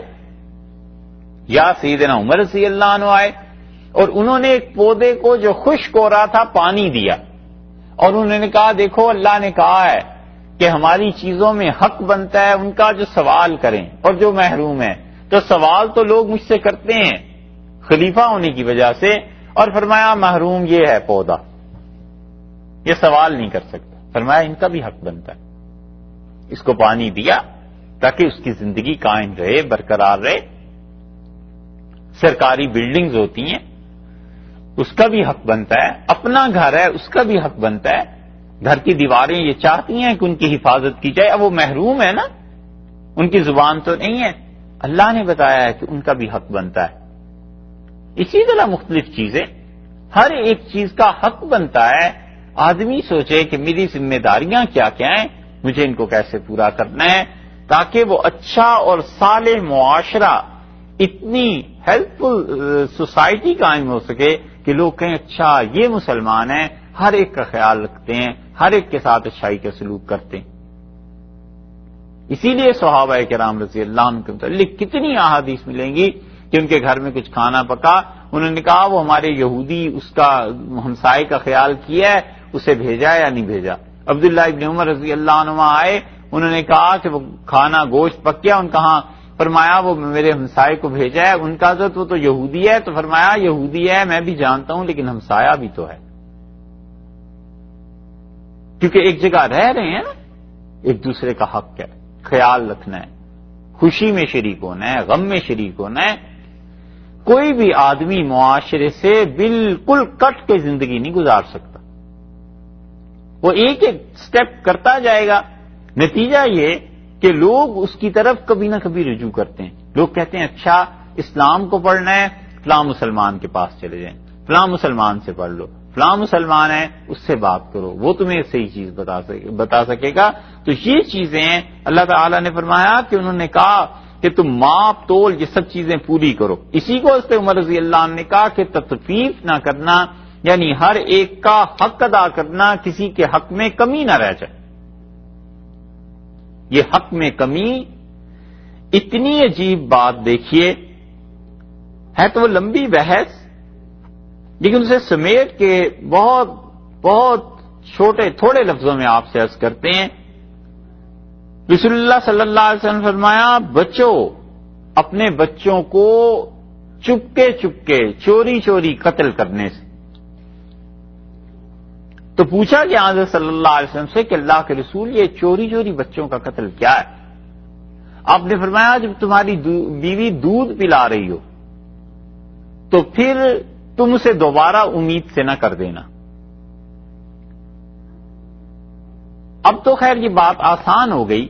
یا سیدنا عمر رضی اللہ عنہ آئے، اور انہوں نے ایک پودے کو جو خشک ہو رہا تھا پانی دیا، اور انہوں نے کہا دیکھو اللہ نے کہا ہے کہ ہماری چیزوں میں حق بنتا ہے ان کا جو سوال کریں اور جو محروم ہے. تو سوال تو لوگ مجھ سے کرتے ہیں خلیفہ ہونے کی وجہ سے، اور فرمایا محروم یہ ہے پودا، یہ سوال نہیں کر سکتا. فرمایا ان کا بھی حق بنتا ہے. اس کو پانی دیا تاکہ اس کی زندگی قائم رہے، برقرار رہے. سرکاری بلڈنگز ہوتی ہیں اس کا بھی حق بنتا ہے، اپنا گھر ہے اس کا بھی حق بنتا ہے. گھر کی دیواریں یہ چاہتی ہیں کہ ان کی حفاظت کی جائے، اب وہ محروم ہے نا، ان کی زبان تو نہیں ہے. اللہ نے بتایا ہے کہ ان کا بھی حق بنتا ہے. اسی طرح مختلف چیزیں، ہر ایک چیز کا حق بنتا ہے. آدمی سوچے کہ میری ذمہ داریاں کیا کیا ہیں، مجھے ان کو کیسے پورا کرنا ہے تاکہ وہ اچھا اور صالح معاشرہ، اتنی ہیلپ فل سوسائٹی قائم ہو سکے کہ لوگ کہیں اچھا یہ مسلمان ہیں، ہر ایک کا خیال رکھتے ہیں، ہر ایک کے ساتھ اچھائی کا سلوک کرتے ہیں. اسی لیے صحابہ کرام رضی اللہ عنہ کے متعلق کتنی احادیث ملیں گی کہ ان کے گھر میں کچھ کھانا پکا، انہوں نے کہا وہ ہمارے یہودی اس کا ہمسائے کا خیال کیا ہے، اسے بھیجا یا نہیں بھیجا. عبداللہ ابن عمر رضی اللہ عنہ آئے، انہوں نے کہا کہ وہ کھانا گوشت پک گیا، ان کہا فرمایا وہ میرے ہمسائے کو بھیجا ہے. ان کا وہ تو یہودی ہے، تو فرمایا یہودی ہے میں بھی جانتا ہوں لیکن ہمسایہ بھی تو ہے، کیونکہ ایک جگہ رہ رہے ہیں نا. ایک دوسرے کا حق ہے، خیال رکھنا ہے، خوشی میں شریک ہونا ہے، غم میں شریک ہونا ہے. کوئی بھی آدمی معاشرے سے بالکل کٹ کے زندگی نہیں گزار سکتا. وہ ایک ایک سٹیپ کرتا جائے گا. نتیجہ یہ کہ لوگ اس کی طرف کبھی نہ کبھی رجوع کرتے ہیں. لوگ کہتے ہیں اچھا اسلام کو پڑھنا ہے فلاں مسلمان کے پاس چلے جائیں, فلاں مسلمان سے پڑھ لو, فلاں مسلمان ہے اس سے بات کرو, وہ تمہیں صحیح چیز بتا سکے گا. تو یہ چیزیں اللہ تعالی نے فرمایا کہ انہوں نے کہا کہ تم ماپ تول یہ سب چیزیں پوری کرو. اسی کو حضرت عمر رضی اللہ عنہ نے کہا کہ تطفیف نہ کرنا, یعنی ہر ایک کا حق ادا کرنا, کسی کے حق میں کمی نہ رہ جائے. یہ حق میں کمی اتنی عجیب بات دیکھیے, ہے تو وہ لمبی بحث, لیکن اسے سمیٹ کے بہت بہت چھوٹے تھوڑے لفظوں میں آپ سے عرض کرتے ہیں. رسول اللہ صلی اللہ علیہ وسلم نے فرمایا بچو اپنے بچوں کو چپکے چپکے چوری چوری قتل کرنے سے. تو پوچھا کہ حضرت صلی اللہ علیہ وسلم سے کہ اللہ کے رسول یہ چوری چوری بچوں کا قتل کیا ہے؟ آپ نے فرمایا جب تمہاری بیوی دودھ پلا رہی ہو تو پھر تم اسے دوبارہ امید سے نہ کر دینا. اب تو خیر یہ بات آسان ہو گئی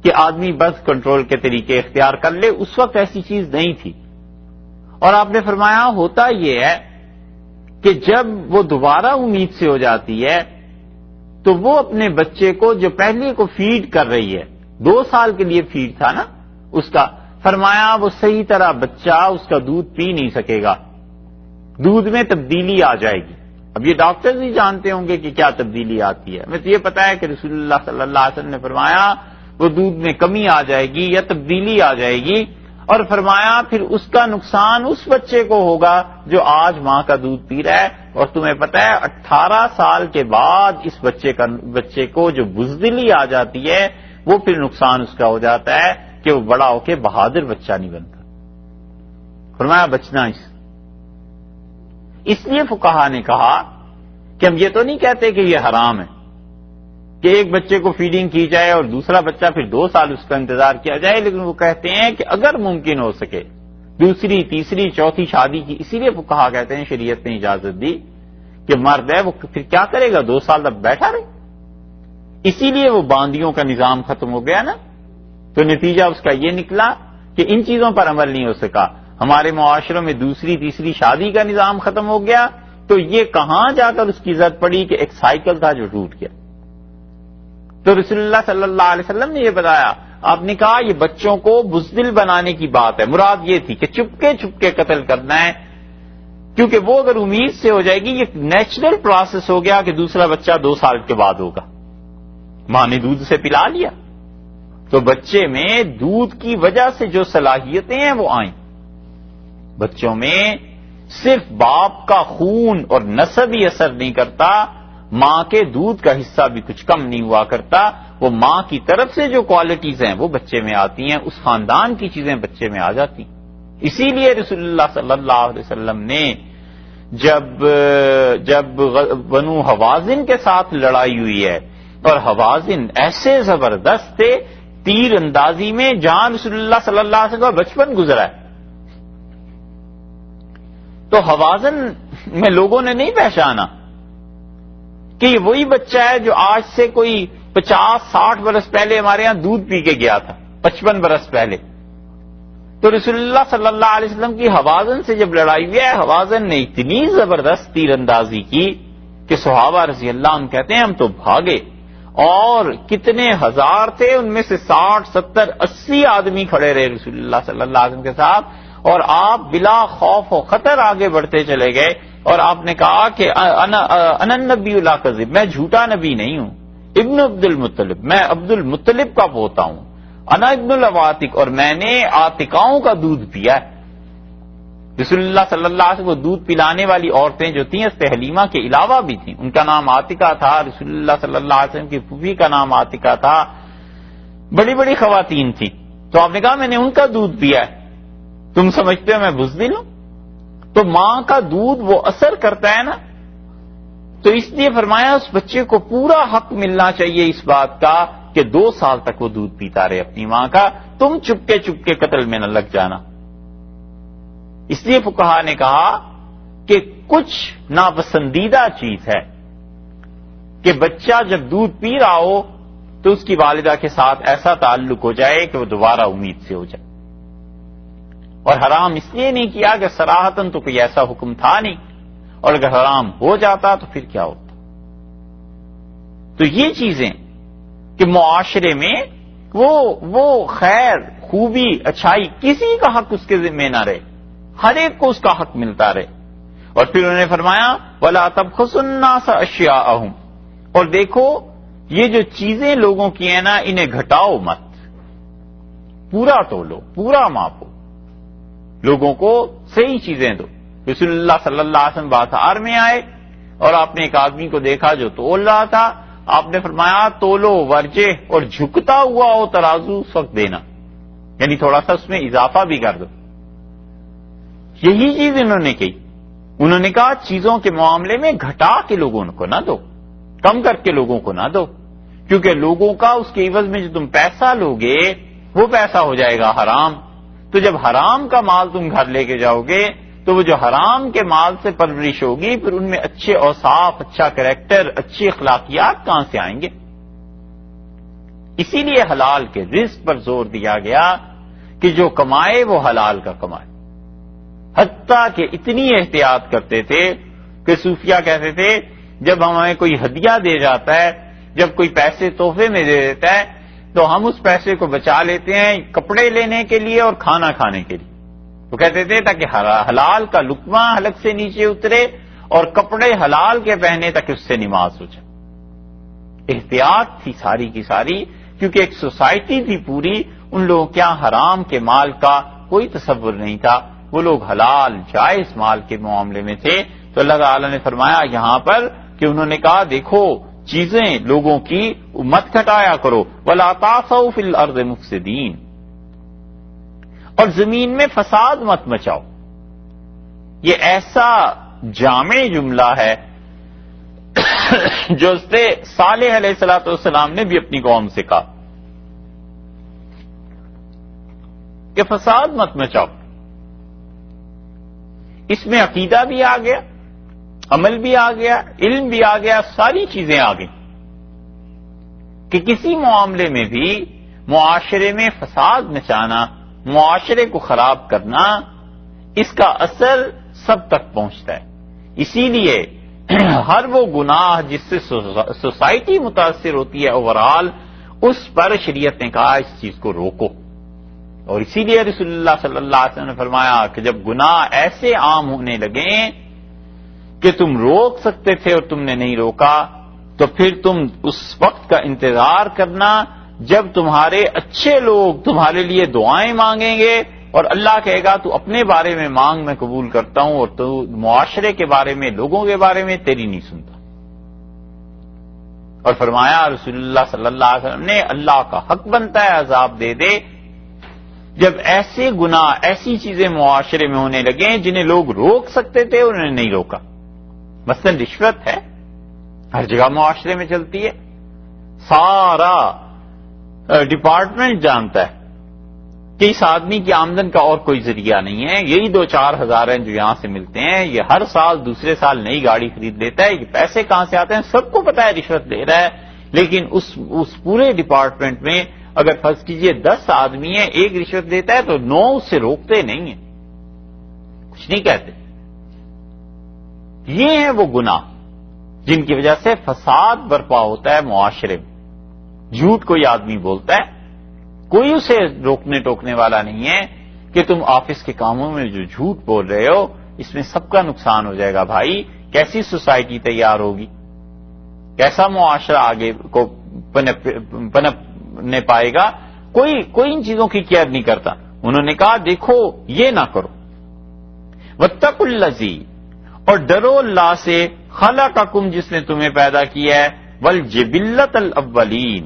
کہ آدمی برتھ کنٹرول کے طریقے اختیار کر لے, اس وقت ایسی چیز نہیں تھی. اور آپ نے فرمایا ہوتا یہ ہے کہ جب وہ دوبارہ امید سے ہو جاتی ہے تو وہ اپنے بچے کو جو پہلے کو فیڈ کر رہی ہے, 2 سال کے لیے فیڈ تھا نا اس کا, فرمایا وہ صحیح طرح بچہ اس کا دودھ پی نہیں سکے گا, دودھ میں تبدیلی آ جائے گی. اب یہ ڈاکٹرز ہی جانتے ہوں گے کہ کیا تبدیلی آتی ہے. ہمیں تو یہ پتا ہے کہ رسول اللہ صلی اللہ علیہ وسلم نے فرمایا وہ دودھ میں کمی آ جائے گی یا تبدیلی آ جائے گی, اور فرمایا پھر اس کا نقصان اس بچے کو ہوگا جو آج ماں کا دودھ پی رہا ہے. اور تمہیں پتا ہے 18 سال کے بعد اس بچے کو جو بزدلی آ جاتی ہے وہ پھر نقصان اس کا ہو جاتا ہے کہ وہ بڑا ہو کے بہادر بچہ نہیں بنتا. فرمایا بچنا اس لیے فقہا نے کہا کہ ہم یہ تو نہیں کہتے کہ یہ حرام ہے کہ ایک بچے کو فیڈنگ کی جائے اور دوسرا بچہ پھر 2 سال اس کا انتظار کیا جائے, لیکن وہ کہتے ہیں کہ اگر ممکن ہو سکے دوسری تیسری چوتھی شادی کی. اسی لیے فقہا کہتے ہیں شریعت نے اجازت دی کہ مرد ہے وہ پھر کیا کرے گا, 2 سال تک بیٹھا رہے. اسی لیے وہ باندیوں کا نظام ختم ہو گیا نا. تو نتیجہ اس کا یہ نکلا کہ ان چیزوں پر عمل نہیں ہو سکا. ہمارے معاشروں میں دوسری تیسری شادی کا نظام ختم ہو گیا تو یہ کہاں جا کر اس کی ضرورت پڑی کہ ایک سائیکل تھا جو ٹوٹ گیا. تو رسول اللہ صلی اللہ علیہ وسلم نے یہ بتایا, آپ نے کہا یہ بچوں کو بزدل بنانے کی بات ہے, مراد یہ تھی کہ چپکے چپکے قتل کرنا ہے, کیونکہ وہ اگر امید سے ہو جائے گی یہ نیچرل پروسیس ہو گیا کہ دوسرا بچہ 2 سال کے بعد ہوگا. ماں نے دودھ سے پلا لیا تو بچے میں دودھ کی وجہ سے جو صلاحیتیں ہیں وہ آئیں. بچوں میں صرف باپ کا خون اور نسب ہی اثر نہیں کرتا, ماں کے دودھ کا حصہ بھی کچھ کم نہیں ہوا کرتا. وہ ماں کی طرف سے جو کوالٹیز ہیں وہ بچے میں آتی ہیں, اس خاندان کی چیزیں بچے میں آ جاتی. اسی لیے رسول اللہ صلی اللہ علیہ وسلم نے جب بنو حوازن کے ساتھ لڑائی ہوئی ہے اور حوازن ایسے زبردست تھے تیر اندازی میں جہاں رسول اللہ صلی اللہ علیہ وسلم کا بچپن گزرا ہے, تو حوازن میں لوگوں نے نہیں پہچانا کہ یہ وہی بچہ ہے جو آج سے کوئی 50-60 برس پہلے ہمارے ہاں دودھ پی کے گیا تھا, 55 برس پہلے. تو رسول اللہ صلی اللہ علیہ وسلم کی حوازن سے جب لڑائی ہوئی ہے, حوازن نے اتنی زبردست تیر اندازی کی کہ صحابہ رضی اللہ عنہ کہتے ہیں ہم تو بھاگے, اور کتنے ہزار تھے ان میں سے 60, 70, 80 آدمی کھڑے رہے رسول اللہ صلی اللہ علیہ وسلم کے ساتھ, اور آپ بلا خوف و خطر آگے بڑھتے چلے گئے. اور آپ نے کہا کہ انا نبی لا کذب, میں جھوٹا نبی نہیں ہوں, ابن عبد المطلب, میں عبد المطلب کا پوتا ہوں, انا ابن العواتق, اور میں نے عاتقاؤں کا دودھ پیا ہے. رسول اللہ صلی اللہ علیہ وسلم کو دودھ پلانے والی عورتیں جو تھیں حضرت حلیمہ کے علاوہ بھی تھیں, ان کا نام عاتقہ تھا, رسول اللہ صلی اللہ علیہ وسلم کی پھوپھی کا نام عاتقہ تھا, بڑی بڑی خواتین تھیں. تو آپ نے کہا میں نے ان کا دودھ پیا ہے, تم سمجھتے ہو میں بزدل ہوں؟ تو ماں کا دودھ وہ اثر کرتا ہے نا, تو اس لیے فرمایا اس بچے کو پورا حق ملنا چاہیے اس بات کا کہ 2 سال تک وہ دودھ پیتا رہے اپنی ماں کا, تم چپکے چپکے قتل میں نہ لگ جانا. اس لیے فقہا نے کہا کہ کچھ ناپسندیدہ چیز ہے کہ بچہ جب دودھ پی رہا ہو تو اس کی والدہ کے ساتھ ایسا تعلق ہو جائے کہ وہ دوبارہ امید سے ہو جائے، اور حرام اس لیے نہیں کیا کہ صراحتاً تو کوئی ایسا حکم تھا نہیں، اور اگر حرام ہو جاتا تو پھر کیا ہوتا۔ تو یہ چیزیں کہ معاشرے میں وہ خیر، خوبی، اچھائی، کسی کا حق اس کے ذمہ نہ رہے، ہر ایک کو اس کا حق ملتا رہے۔ اور پھر انہوں نے فرمایا وَلَا تَبْخَسُوا النَّاسَ أَشْيَاءَهُمْ، اور دیکھو یہ جو چیزیں لوگوں کی ہیں نا، انہیں گھٹاؤ مت، پورا تولو، پورا ماپو، لوگوں کو صحیح چیزیں دو۔ رسول اللہ صلی اللہ علیہ وسلم بازار میں آئے اور آپ نے ایک آدمی کو دیکھا جو تول رہا تھا، آپ نے فرمایا تولو ورجے، اور جھکتا ہوا ہو ترازو اس وقت دینا، یعنی تھوڑا سا اس میں اضافہ بھی کر دو۔ یہی چیز انہوں نے کہی، انہوں نے کہا چیزوں کے معاملے میں گھٹا کے لوگوں کو نہ دو، کم کر کے لوگوں کو نہ دو، کیونکہ لوگوں کا اس کے عوض میں جو تم پیسہ لوگے وہ پیسہ ہو جائے گا حرام، تو جب حرام کا مال تم گھر لے کے جاؤ گے تو وہ جو حرام کے مال سے پرورش ہوگی، پھر ان میں اچھے اوصاف، اچھا کریکٹر، اچھی اخلاقیات کہاں سے آئیں گے؟ اسی لیے حلال کے رزق پر زور دیا گیا کہ جو کمائے وہ حلال کا کمائے، حتیٰ کہ اتنی احتیاط کرتے تھے کہ صوفیہ کہتے تھے جب ہمیں کوئی ہدیہ دے جاتا ہے، جب کوئی پیسے تحفے میں دے دیتا ہے تو ہم اس پیسے کو بچا لیتے ہیں کپڑے لینے کے لیے اور کھانا کھانے کے لیے۔ وہ کہتے تھے تاکہ حلال کا لقمہ حلق سے نیچے اترے اور کپڑے حلال کے پہنے تک اس سے نماز ہو جائے۔ احتیاط تھی ساری کی ساری، کیونکہ ایک سوسائٹی تھی پوری، ان لوگوں کیا حرام کے مال کا کوئی تصور نہیں تھا، وہ لوگ حلال جائز مال کے معاملے میں تھے۔ تو اللہ تعالیٰ نے فرمایا یہاں پر کہ انہوں نے کہا دیکھو چیزیں لوگوں کی مت گھٹایا کرو، وَلَا تَعْثَوْا فِي الْأَرْضِ مُفْسِدِينَ، اور زمین میں فساد مت مچاؤ۔ یہ ایسا جامع جملہ ہے جو اس نے صالح علیہ الصلوۃ والسلام نے بھی اپنی قوم سے کہا کہ فساد مت مچاؤ۔ اس میں عقیدہ بھی آ گیا، عمل بھی آ گیا، علم بھی آ گیا، ساری چیزیں آ گئیں کہ کسی معاملے میں بھی معاشرے میں فساد مچانا، معاشرے کو خراب کرنا، اس کا اثر سب تک پہنچتا ہے۔ اسی لیے ہر وہ گناہ جس سے سوسائٹی متاثر ہوتی ہے اوورآل، اس پر شریعت نے کہا اس چیز کو روکو۔ اور اسی لیے رسول اللہ صلی اللہ علیہ وسلم نے فرمایا کہ جب گناہ ایسے عام ہونے لگیں کہ تم روک سکتے تھے اور تم نے نہیں روکا، تو پھر تم اس وقت کا انتظار کرنا جب تمہارے اچھے لوگ تمہارے لیے دعائیں مانگیں گے اور اللہ کہے گا تو اپنے بارے میں مانگ، میں قبول کرتا ہوں، اور تو معاشرے کے بارے میں، لوگوں کے بارے میں تیری نہیں سنتا۔ اور فرمایا رسول اللہ صلی اللہ علیہ وسلم نے اللہ کا حق بنتا ہے عذاب دے دے جب ایسے گناہ، ایسی چیزیں معاشرے میں ہونے لگیں جنہیں لوگ روک سکتے تھے انہوں نے نہیں روکا۔ مثلا رشوت ہے، ہر جگہ معاشرے میں چلتی ہے، سارا ڈپارٹمنٹ جانتا ہے کہ اس آدمی کی آمدن کا اور کوئی ذریعہ نہیں ہے، یہی 2-4 ہزار ہیں جو یہاں سے ملتے ہیں، یہ ہر سال دوسرے سال نئی گاڑی خرید لیتا ہے، یہ پیسے کہاں سے آتے ہیں سب کو پتا ہے، رشوت لے رہا ہے۔ لیکن اس پورے ڈپارٹمنٹ میں اگر فرض کیجئے 10 آدمی ہیں، ایک رشوت دیتا ہے تو 9 اس سے روکتے نہیں ہیں، کچھ نہیں کہتے۔ یہ ہیں وہ گناہ جن کی وجہ سے فساد برپا ہوتا ہے معاشرے میں۔ جھوٹ کوئی آدمی بولتا ہے، کوئی اسے روکنے ٹوکنے والا نہیں ہے کہ تم آفس کے کاموں میں جو جھوٹ بول رہے ہو اس میں سب کا نقصان ہو جائے گا۔ بھائی کیسی سوسائٹی تیار ہوگی، کیسا معاشرہ آگے کو پنپنے پائے گا؟ کوئی ان چیزوں کی کیئر نہیں کرتا۔ انہوں نے کہا دیکھو یہ نہ کرو، واتقوا الذی، اور ڈرو اللہ سے، خلقکم، جس نے تمہیں پیدا کیا ہے، والجبلۃ الاولین،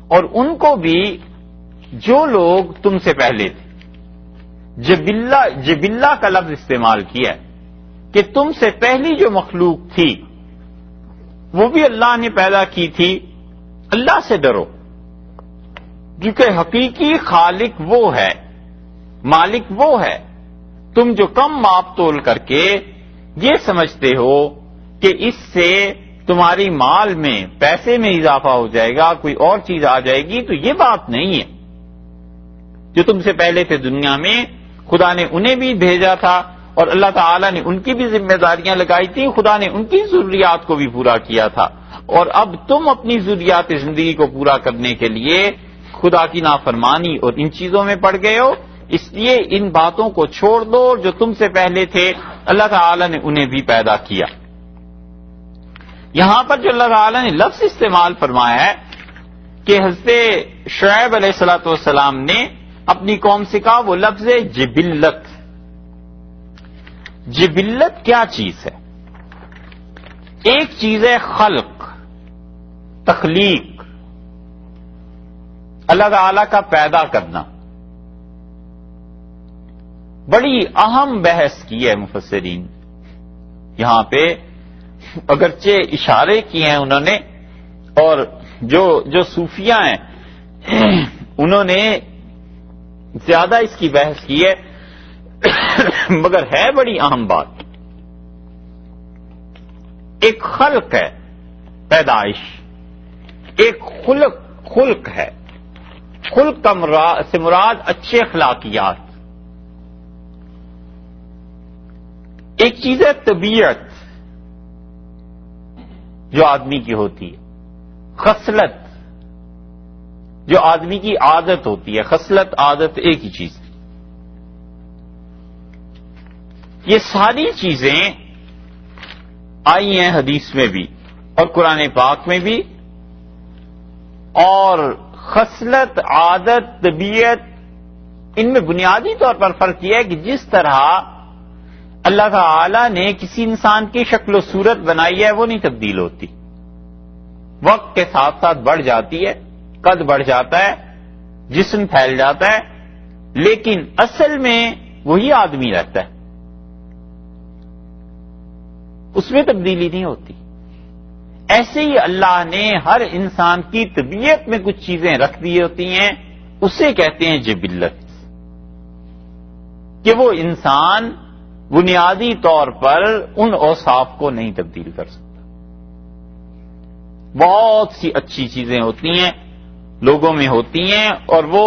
اور ان کو بھی جو لوگ تم سے پہلے تھے۔ جبلہ کا لفظ استعمال کیا ہے کہ تم سے پہلی جو مخلوق تھی وہ بھی اللہ نے پیدا کی تھی۔ اللہ سے ڈرو کیونکہ حقیقی خالق وہ ہے، مالک وہ ہے تم جو کم ماپ تول کر کے یہ سمجھتے ہو کہ اس سے تمہاری مال میں پیسے میں اضافہ ہو جائے گا، کوئی اور چیز آ جائے گی، تو یہ بات نہیں ہے۔ جو تم سے پہلے تھے دنیا میں، خدا نے انہیں بھی بھیجا تھا اور اللہ تعالیٰ نے ان کی بھی ذمہ داریاں لگائی تھی، خدا نے ان کی ضروریات کو بھی پورا کیا تھا، اور اب تم اپنی ضروریات زندگی کو پورا کرنے کے لیے خدا کی نافرمانی اور ان چیزوں میں پڑ گئے ہو، اس لیے ان باتوں کو چھوڑ دو۔ جو تم سے پہلے تھے اللہ تعالیٰ نے انہیں بھی پیدا کیا۔ یہاں پر جو اللہ تعالیٰ نے لفظ استعمال فرمایا ہے کہ حضرت شعیب علیہ الصلوۃ والسلام نے اپنی قوم سے کہا، وہ لفظ ہے جبلت۔ جبلت کیا چیز ہے؟ ایک چیز ہے خلق، تخلیق، اللہ تعالی کا پیدا کرنا۔ بڑی اہم بحث کی ہے مفسرین یہاں پہ، اگرچہ اشارے کیے ہیں انہوں نے، اور جو صوفیہ ہیں انہوں نے زیادہ اس کی بحث کی ہے، مگر ہے بڑی اہم بات۔ ایک خلق ہے، پیدائش، ایک خلق ہے۔ خلق سے مراد اچھے اخلاقیات۔ ایک چیز ہے طبیعت جو آدمی کی ہوتی ہے، خصلت جو آدمی کی عادت ہوتی ہے، خصلت عادت ایک ہی چیز ہے۔ یہ ساری چیزیں آئی ہیں حدیث میں بھی اور قرآن پاک میں بھی، اور خصلت، عادت، طبیعت، ان میں بنیادی طور پر فرق یہ ہے کہ جس طرح اللہ تعالی نے کسی انسان کی شکل و صورت بنائی ہے وہ نہیں تبدیل ہوتی، وقت کے ساتھ ساتھ بڑھ جاتی ہے، قد بڑھ جاتا ہے، جسم پھیل جاتا ہے، لیکن اصل میں وہی آدمی رہتا ہے، اس میں تبدیلی نہیں ہوتی۔ ایسے ہی اللہ نے ہر انسان کی طبیعت میں کچھ چیزیں رکھ دی ہوتی ہیں، اسے کہتے ہیں جبلت، کہ وہ انسان بنیادی طور پر ان اوصاف کو نہیں تبدیل کر سکتا۔ بہت سی اچھی چیزیں ہوتی ہیں لوگوں میں ہوتی ہیں، اور وہ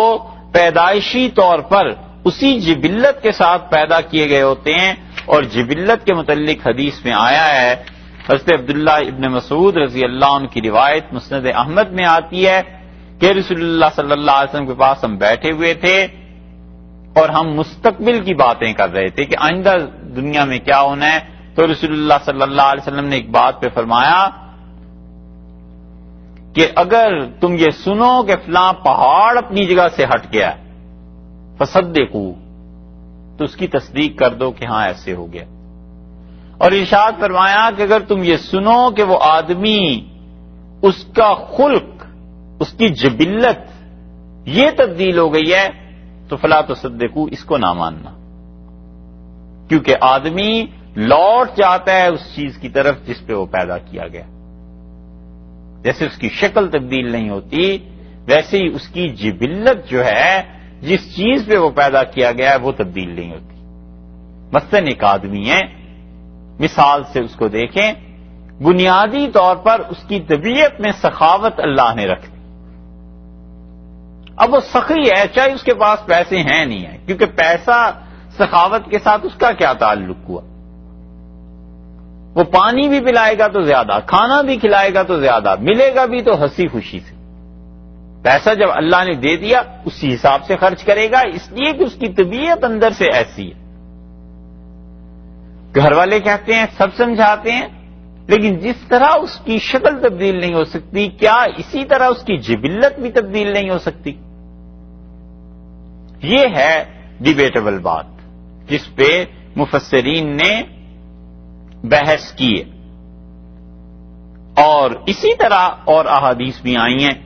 پیدائشی طور پر اسی جبلت کے ساتھ پیدا کیے گئے ہوتے ہیں، اور جبلت کے متعلق حدیث میں آیا ہے، حضرت عبداللہ ابن مسعود رضی اللہ عنہ کی روایت مسند احمد میں آتی ہے کہ رسول اللہ صلی اللہ علیہ وسلم کے پاس ہم بیٹھے ہوئے تھے اور ہم مستقبل کی باتیں کر رہے تھے کہ آئندہ دنیا میں کیا ہونا ہے، تو رسول اللہ صلی اللہ علیہ وسلم نے ایک بات پہ فرمایا کہ اگر تم یہ سنو کہ فلاں پہاڑ اپنی جگہ سے ہٹ گیا فصدقو، تو اس کی تصدیق کر دو کہ ہاں ایسے ہو گیا۔ اور ارشاد فرمایا کہ اگر تم یہ سنو کہ وہ آدمی، اس کا خلق، اس کی جبلت یہ تبدیل ہو گئی ہے تو فلا تصدقو، اس کو نہ ماننا، کیونکہ آدمی لوٹ جاتا ہے اس چیز کی طرف جس پہ وہ پیدا کیا گیا۔ جیسے اس کی شکل تبدیل نہیں ہوتی، ویسے ہی اس کی جبلت جو ہے، جس چیز پہ وہ پیدا کیا گیا ہے، وہ تبدیل نہیں ہوتی۔ مثلاً ایک آدمی ہے، مثال سے اس کو دیکھیں، بنیادی طور پر اس کی طبیعت میں سخاوت اللہ نے رکھ دی۔ اب وہ سخی ہے، چاہے اس کے پاس پیسے ہیں نہیں ہیں، کیونکہ پیسہ سخاوت کے ساتھ اس کا کیا تعلق ہوا؟ وہ پانی بھی پلائے گا تو زیادہ، کھانا بھی کھلائے گا تو زیادہ، ملے گا بھی تو ہنسی خوشی سے۔ پیسہ جب اللہ نے دے دیا اسی حساب سے خرچ کرے گا، اس لیے کہ اس کی طبیعت اندر سے ایسی ہے۔ گھر والے کہتے ہیں، سب سمجھاتے ہیں، لیکن جس طرح اس کی شکل تبدیل نہیں ہو سکتی، کیا اسی طرح اس کی جبلت بھی تبدیل نہیں ہو سکتی؟ یہ ہے ڈیبیٹیبل بات جس پہ مفسرین نے بحث کی ہے، اور اسی طرح اور احادیث بھی آئی ہیں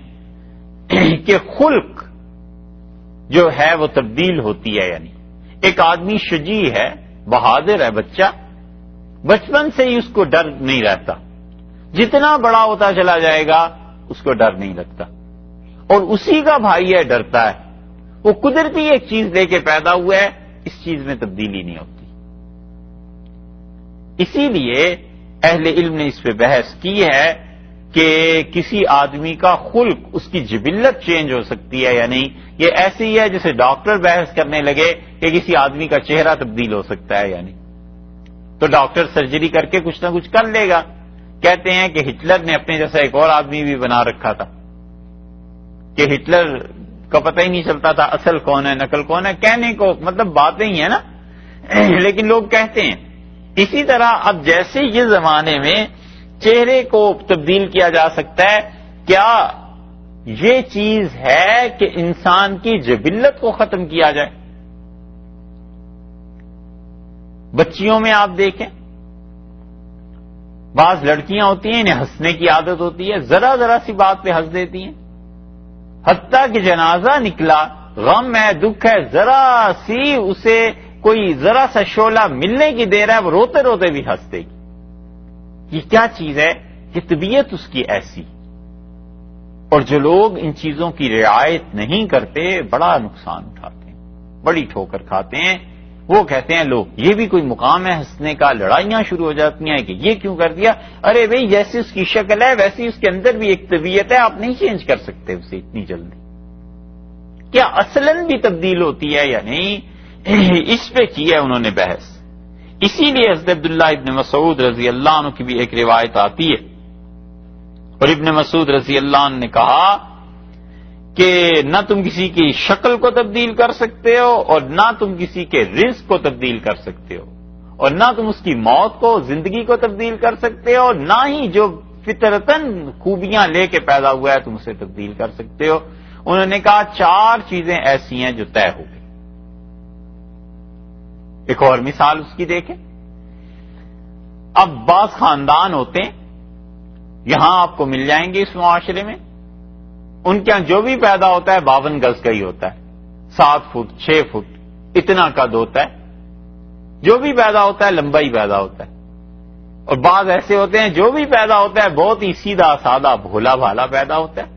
کہ خلق جو ہے وہ تبدیل ہوتی ہے۔ یعنی ایک آدمی شجیع ہے، بہادر ہے، بچہ بچپن سے ہی اس کو ڈر نہیں رہتا، جتنا بڑا ہوتا چلا جائے گا اس کو ڈر نہیں لگتا، اور اسی کا بھائی ہے ڈرتا ہے۔ وہ قدرتی ایک چیز لے کے پیدا ہوا ہے اس چیز میں تبدیلی نہیں ہوتی. اسی لیے اہل علم نے اس پہ بحث کی ہے کہ کسی آدمی کا خلق، اس کی جبلت چینج ہو سکتی ہے یا نہیں. یہ ایسے ہی ہے جیسے ڈاکٹر بحث کرنے لگے کہ کسی آدمی کا چہرہ تبدیل ہو سکتا ہے یا نہیں. تو ڈاکٹر سرجری کر کے کچھ نہ کچھ کر لے گا. کہتے ہیں کہ ہٹلر نے اپنے جیسا ایک اور آدمی بھی بنا رکھا تھا کہ ہٹلر کا پتہ ہی نہیں چلتا تھا اصل کون ہے نقل کون ہے. کہنے کو مطلب باتیں ہی ہیں نا، لیکن لوگ کہتے ہیں. اسی طرح اب جیسے یہ زمانے میں چہرے کو تبدیل کیا جا سکتا ہے، کیا یہ چیز ہے کہ انسان کی جبلت کو ختم کیا جائے؟ بچیوں میں آپ دیکھیں، بعض لڑکیاں ہوتی ہیں انہیں ہنسنے کی عادت ہوتی ہے، ذرا ذرا سی بات پہ ہنس دیتی ہیں. حتیٰ کہ جنازہ نکلا، غم ہے، دکھ ہے، ذرا سی اسے کوئی ذرا سا شعلہ ملنے کی دیر ہے، وہ روتے روتے بھی ہنس دے گی. یہ کیا چیز ہے؟ یہ طبیعت اس کی ایسی. اور جو لوگ ان چیزوں کی رعایت نہیں کرتے بڑا نقصان اٹھاتے ہیں، بڑی ٹھوکر کھاتے ہیں. وہ کہتے ہیں لوگ یہ بھی کوئی مقام ہے ہنسنے کا، لڑائیاں شروع ہو جاتی ہیں کہ یہ کیوں کر دیا. ارے بھئی جیسی اس کی شکل ہے ویسی اس کے اندر بھی ایک طبیعت ہے، آپ نہیں چینج کر سکتے اسے اتنی جلدی. کیا اصلاً بھی تبدیل ہوتی ہے یا نہیں؟ اس پہ کی ہے انہوں نے بحث. اسی لیے حضرت عبداللہ ابن مسعود رضی اللہ عنہ کی بھی ایک روایت آتی ہے، اور ابن مسعود رضی اللہ عنہ نے کہا کہ نہ تم کسی کی شکل کو تبدیل کر سکتے ہو اور نہ تم کسی کے رزق کو تبدیل کر سکتے ہو، اور نہ تم اس کی موت کو، زندگی کو تبدیل کر سکتے ہو، نہ ہی جو فطرتاً خوبیاں لے کے پیدا ہوا ہے تم اسے تبدیل کر سکتے ہو. انہوں نے کہا 4 چیزیں ایسی ہیں جو طے ہو گئی. ایک اور مثال اس کی دیکھیں. اب بعض خاندان ہوتے ہیں، یہاں آپ کو مل جائیں گے اس معاشرے میں، ان کے یہاں جو بھی پیدا ہوتا ہے 52 گز کا ہی ہوتا ہے، 7 فٹ 6 فٹ اتنا قد ہوتا ہے. جو بھی پیدا ہوتا ہے لمبا ہی پیدا ہوتا ہے. اور بعض ایسے ہوتے ہیں جو بھی پیدا ہوتا ہے بہت ہی سیدھا سادہ بھولا بھالا پیدا ہوتا ہے.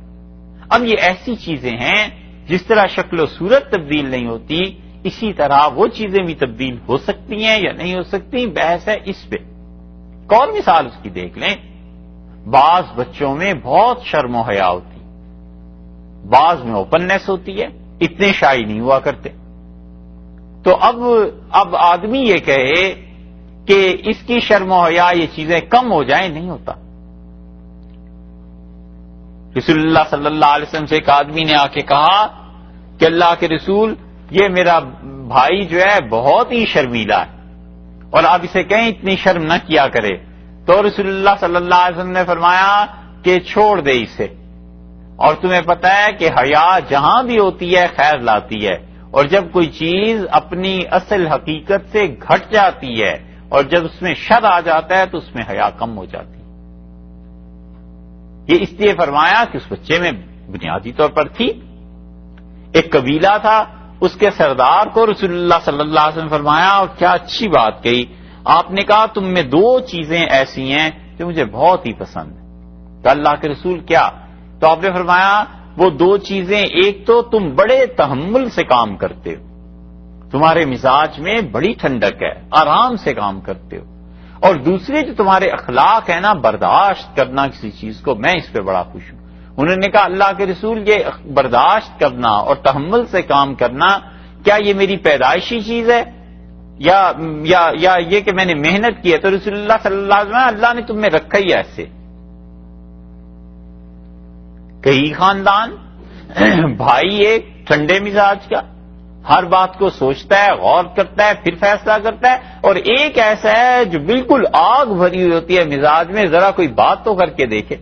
اب یہ ایسی چیزیں ہیں جس طرح شکل و صورت تبدیل نہیں ہوتی، اسی طرح وہ چیزیں بھی تبدیل ہو سکتی ہیں یا نہیں ہو سکتی. بحث ہے اس پہ. ایک اور مثال اس کی دیکھ لیں. بعض بچوں میں بہت شرم و حیا ہوتی، بعض میں اوپننیس ہوتی ہے، اتنے شائی نہیں ہوا کرتے. تو اب آدمی یہ کہے کہ اس کی شرم و حیا یہ چیزیں کم ہو جائیں، نہیں ہوتا. رسول اللہ صلی اللہ علیہ وسلم سے ایک آدمی نے آ کے کہا کہ اللہ کے رسول یہ میرا بھائی جو ہے بہت ہی شرمیلا ہے اور آپ اسے کہیں اتنی شرم نہ کیا کرے. تو رسول اللہ صلی اللہ علیہ وسلم نے فرمایا کہ چھوڑ دے اسے. اور تمہیں پتہ ہے کہ حیا جہاں بھی ہوتی ہے خیر لاتی ہے، اور جب کوئی چیز اپنی اصل حقیقت سے گھٹ جاتی ہے اور جب اس میں شر آ جاتا ہے تو اس میں حیا کم ہو جاتی ہے. یہ اس لیے فرمایا کہ اس بچے میں بنیادی طور پر تھی. ایک قبیلہ تھا، اس کے سردار کو رسول اللہ صلی اللہ علیہ وسلم فرمایا، اور کیا اچھی بات کہی. آپ نے کہا تم میں 2 چیزیں ایسی ہیں جو مجھے بہت ہی پسند ہیں. تو اللہ کے رسول کیا؟ تو آپ نے فرمایا وہ 2 چیزیں، ایک تو تم بڑے تحمل سے کام کرتے ہو، تمہارے مزاج میں بڑی ٹھنڈک ہے، آرام سے کام کرتے ہو، اور دوسری جو تمہارے اخلاق ہے نا، برداشت کرنا کسی چیز کو، میں اس پہ بڑا خوش ہوں. انہوں نے کہا اللہ کے رسول یہ برداشت کرنا اور تحمل سے کام کرنا کیا یہ میری پیدائشی چیز ہے یا یہ کہ میں نے محنت کی ہے؟ تو رسول اللہ صلی اللہ علیہ وسلم اللہ نے تم میں رکھا ہی ایسے. کئی خاندان بھائی ایک ٹھنڈے مزاج کا، ہر بات کو سوچتا ہے، غور کرتا ہے، پھر فیصلہ کرتا ہے، اور ایک ایسا ہے جو بالکل آگ بھری ہوئی ہوتی ہے مزاج میں، ذرا کوئی بات تو کر کے دیکھے.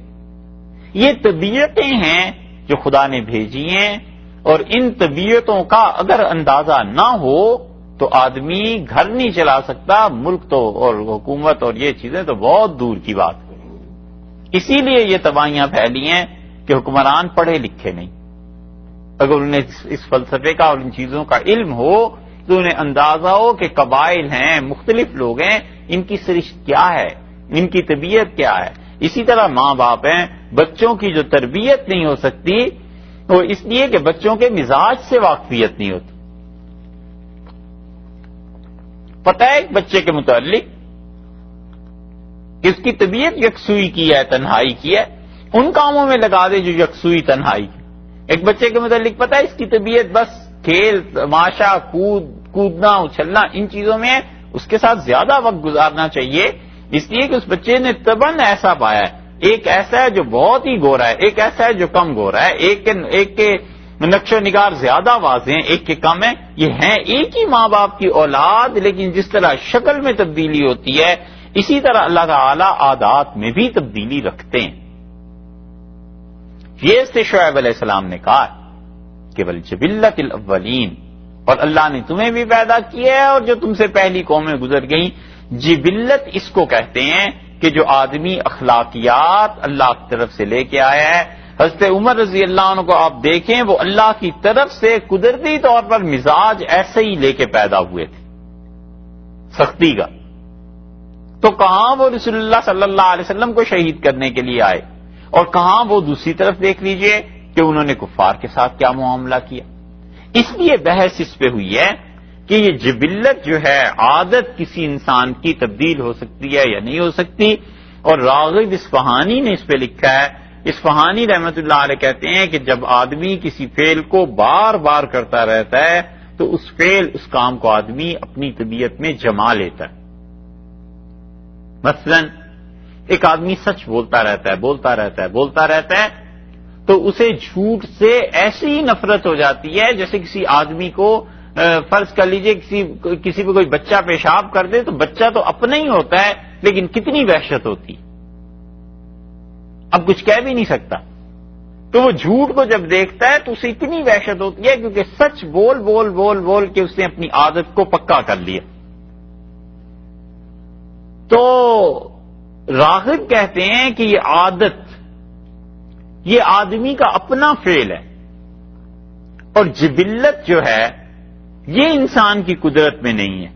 یہ طبیعتیں ہیں جو خدا نے بھیجی ہیں، اور ان طبیعتوں کا اگر اندازہ نہ ہو تو آدمی گھر نہیں چلا سکتا، ملک تو اور حکومت اور یہ چیزیں تو بہت دور کی بات. اسی لیے یہ تباہیاں پھیلی ہیں کہ حکمران پڑھے لکھے نہیں. اگر انہیں اس فلسفے کا اور ان چیزوں کا علم ہو تو انہیں اندازہ ہو کہ قبائل ہیں، مختلف لوگ ہیں، ان کی سرشت کیا ہے، ان کی طبیعت کیا ہے. اسی طرح ماں باپ ہیں، بچوں کی جو تربیت نہیں ہو سکتی وہ اس لیے کہ بچوں کے مزاج سے واقفیت نہیں ہوتی. پتہ ہے ایک بچے کے متعلق کہ اس کی طبیعت یکسوئی کی ہے، تنہائی کی ہے، ان کاموں میں لگا دے جو یکسوئی تنہائی کی. ایک بچے کے متعلق پتہ ہے اس کی طبیعت بس کھیل تماشا کودنا اچھلنا ان چیزوں میں ہے، اس کے ساتھ زیادہ وقت گزارنا چاہیے، اس لیے کہ اس بچے نے تباً ایسا پایا ہے، ایک ایسا ہے جو بہت ہی گورا ہے، ایک ایسا ہے جو کم گورا ہے، ایک کے نقش و نگار زیادہ واضح ہیں، ایک کے کم ہے. یہ ہیں ایک ہی ماں باپ کی اولاد، لیکن جس طرح شکل میں تبدیلی ہوتی ہے اسی طرح اللہ تعالی عادات میں بھی تبدیلی رکھتے ہیں. یہ سے شعیب علیہ السلام نے کہا کہ وَالْجِبِلَّةِ الْأَوَّلِينَ، اور اللہ نے تمہیں بھی پیدا کیا ہے اور جو تم سے پہلی قومیں گزر گئیں. جبلت اس کو کہتے ہیں کہ جو آدمی اخلاقیات اللہ کی طرف سے لے کے آیا ہے. حضرت عمر رضی اللہ عنہ کو آپ دیکھیں، وہ اللہ کی طرف سے قدرتی طور پر مزاج ایسے ہی لے کے پیدا ہوئے تھے، سختی کا. تو کہاں وہ رسول اللہ صلی اللہ علیہ وسلم کو شہید کرنے کے لیے آئے، اور کہاں وہ دوسری طرف دیکھ لیجئے کہ انہوں نے کفار کے ساتھ کیا معاملہ کیا. اس لیے بحث اس پہ ہوئی ہے کہ یہ جبلت جو ہے، عادت کسی انسان کی تبدیل ہو سکتی ہے یا نہیں ہو سکتی. اور راغب اصفہانی نے اس پہ لکھا ہے، اصفہانی رحمت اللہ علیہ کہتے ہیں کہ جب آدمی کسی فعل کو بار بار کرتا رہتا ہے تو اس کام کو آدمی اپنی طبیعت میں جما لیتا ہے. مثلا ایک آدمی سچ بولتا رہتا ہے تو اسے جھوٹ سے ایسی نفرت ہو جاتی ہے جیسے کسی آدمی کو فرض کر لیجئے کسی پہ کوئی بچہ پیشاب کر دے تو بچہ تو اپنا ہی ہوتا ہے، لیکن کتنی وحشت ہوتی، اب کچھ کہہ بھی نہیں سکتا. تو وہ جھوٹ کو جب دیکھتا ہے تو اسے اتنی وحشت ہوتی ہے کیونکہ سچ بول بول بول بول کے اس نے اپنی عادت کو پکا کر لیا. تو راغب کہتے ہیں کہ یہ عادت یہ آدمی کا اپنا فعل ہے، اور جبلت جو ہے یہ انسان کی قدرت میں نہیں ہے.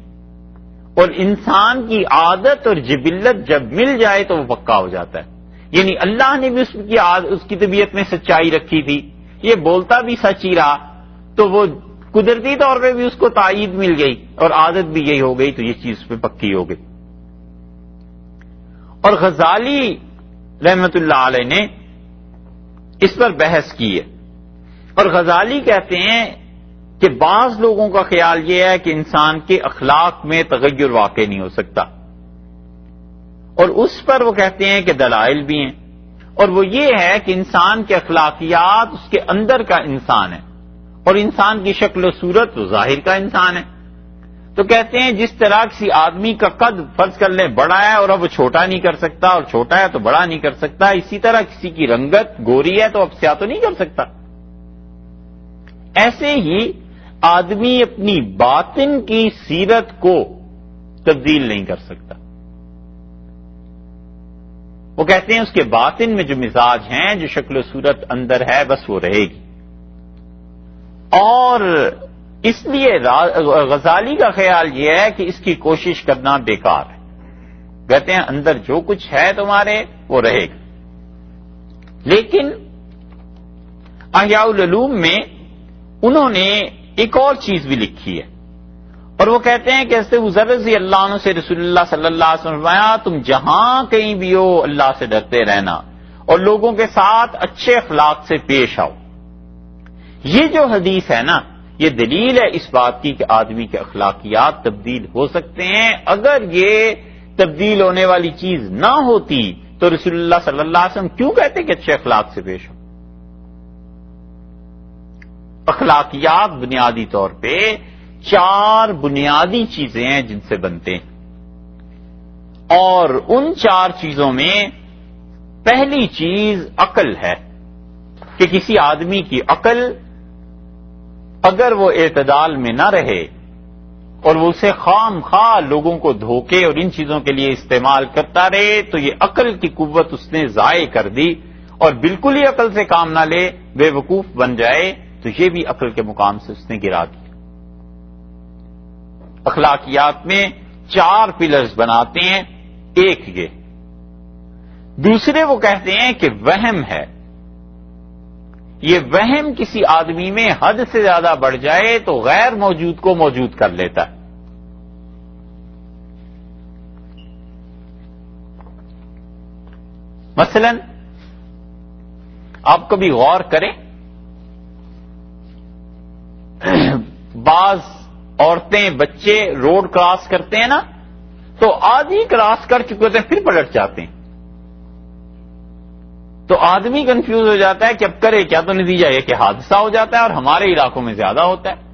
اور انسان کی عادت اور جبلت جب مل جائے تو وہ پکا ہو جاتا ہے. یعنی اللہ نے بھی اس کی طبیعت میں سچائی رکھی تھی، یہ بولتا بھی سچ ہی رہا، تو وہ قدرتی طور پہ بھی اس کو تائید مل گئی اور عادت بھی یہی ہو گئی، تو یہ چیز پہ پکی ہو گئی. اور غزالی رحمت اللہ علیہ نے اس پر بحث کی ہے، اور غزالی کہتے ہیں کہ بعض لوگوں کا خیال یہ ہے کہ انسان کے اخلاق میں تغیر واقع نہیں ہو سکتا، اور اس پر وہ کہتے ہیں کہ دلائل بھی ہیں، اور وہ یہ ہے کہ انسان کے اخلاقیات اس کے اندر کا انسان ہے، اور انسان کی شکل و صورت تو ظاہر کا انسان ہے. تو کہتے ہیں جس طرح کسی آدمی کا قد فرض کر لیں بڑا ہے اور اب وہ چھوٹا نہیں کر سکتا، اور چھوٹا ہے تو بڑا نہیں کر سکتا، اسی طرح کسی کی رنگت گوری ہے تو اب سیاہ تو نہیں کر سکتا. ایسے ہی آدمی اپنی باطن کی سیرت کو تبدیل نہیں کر سکتا. وہ کہتے ہیں اس کے باطن میں جو مزاج ہیں، جو شکل و صورت اندر ہے، بس وہ رہے گی. اور اس لیے غزالی کا خیال یہ ہے کہ اس کی کوشش کرنا بیکار ہے. کہتے ہیں اندر جو کچھ ہے تمہارے وہ رہے گا. لیکن احیاء العلوم میں انہوں نے ایک اور چیز بھی لکھی ہے، اور وہ کہتے ہیں کہ ایسے ذر رضی اللہ عنہ سے رسول اللہ صلی اللہ علیہ وسلم فرمایا تم جہاں کہیں بھی ہو اللہ سے ڈرتے رہنا اور لوگوں کے ساتھ اچھے اخلاق سے پیش آؤ. یہ جو حدیث ہے نا، یہ دلیل ہے اس بات کی کہ آدمی کے اخلاقیات تبدیل ہو سکتے ہیں. اگر یہ تبدیل ہونے والی چیز نہ ہوتی تو رسول اللہ صلی اللہ علیہ وسلم کیوں کہتے کہ اچھے اخلاق سے پیش ہو؟ اخلاقیات بنیادی طور پہ 4 بنیادی چیزیں ہیں جن سے بنتے ہیں، اور ان 4 چیزوں میں پہلی چیز عقل ہے کہ کسی آدمی کی عقل اگر وہ اعتدال میں نہ رہے اور وہ اسے خام خواہ لوگوں کو دھوکے اور ان چیزوں کے لیے استعمال کرتا رہے تو یہ عقل کی قوت اس نے ضائع کر دی، اور بالکل ہی عقل سے کام نہ لے، بے وقوف بن جائے تو یہ بھی عقل کے مقام سے اس نے گرا دیا. اخلاقیات میں 4 پلرز بناتے ہیں. ایک یہ، دوسرے وہ کہتے ہیں کہ وہم ہے. یہ وہم کسی آدمی میں حد سے زیادہ بڑھ جائے تو غیر موجود کو موجود کر لیتا ہے. مثلا آپ کبھی غور کریں، بعض عورتیں بچے روڈ کراس کرتے ہیں نا تو آدھی کراس کر چکے ہوتے ہیں پھر پلٹ جاتے ہیں، تو آدمی کنفیوز ہو جاتا ہے کہ اب کرے کیا، تو نتیجہ یہ کہ حادثہ ہو جاتا ہے اور ہمارے علاقوں میں زیادہ ہوتا ہے۔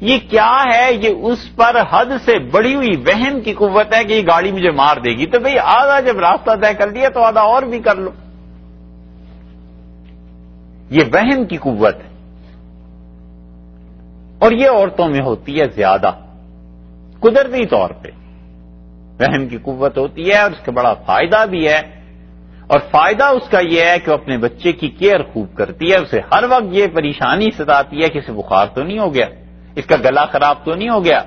یہ کیا ہے؟ یہ اس پر حد سے بڑی ہوئی وہم کی قوت ہے کہ یہ گاڑی مجھے مار دے گی، تو بھئی آدھا جب راستہ طے کر لیا تو آدھا اور بھی کر لو۔ یہ وہم کی قوت ہے، اور یہ عورتوں میں ہوتی ہے زیادہ، قدرتی طور پہ وہم کی قوت ہوتی ہے، اور اس کا بڑا فائدہ بھی ہے، اور فائدہ اس کا یہ ہے کہ وہ اپنے بچے کی کیئر خوب کرتی ہے، اسے ہر وقت یہ پریشانی ستاتی ہے کہ اسے بخار تو نہیں ہو گیا، اس کا گلا خراب تو نہیں ہو گیا،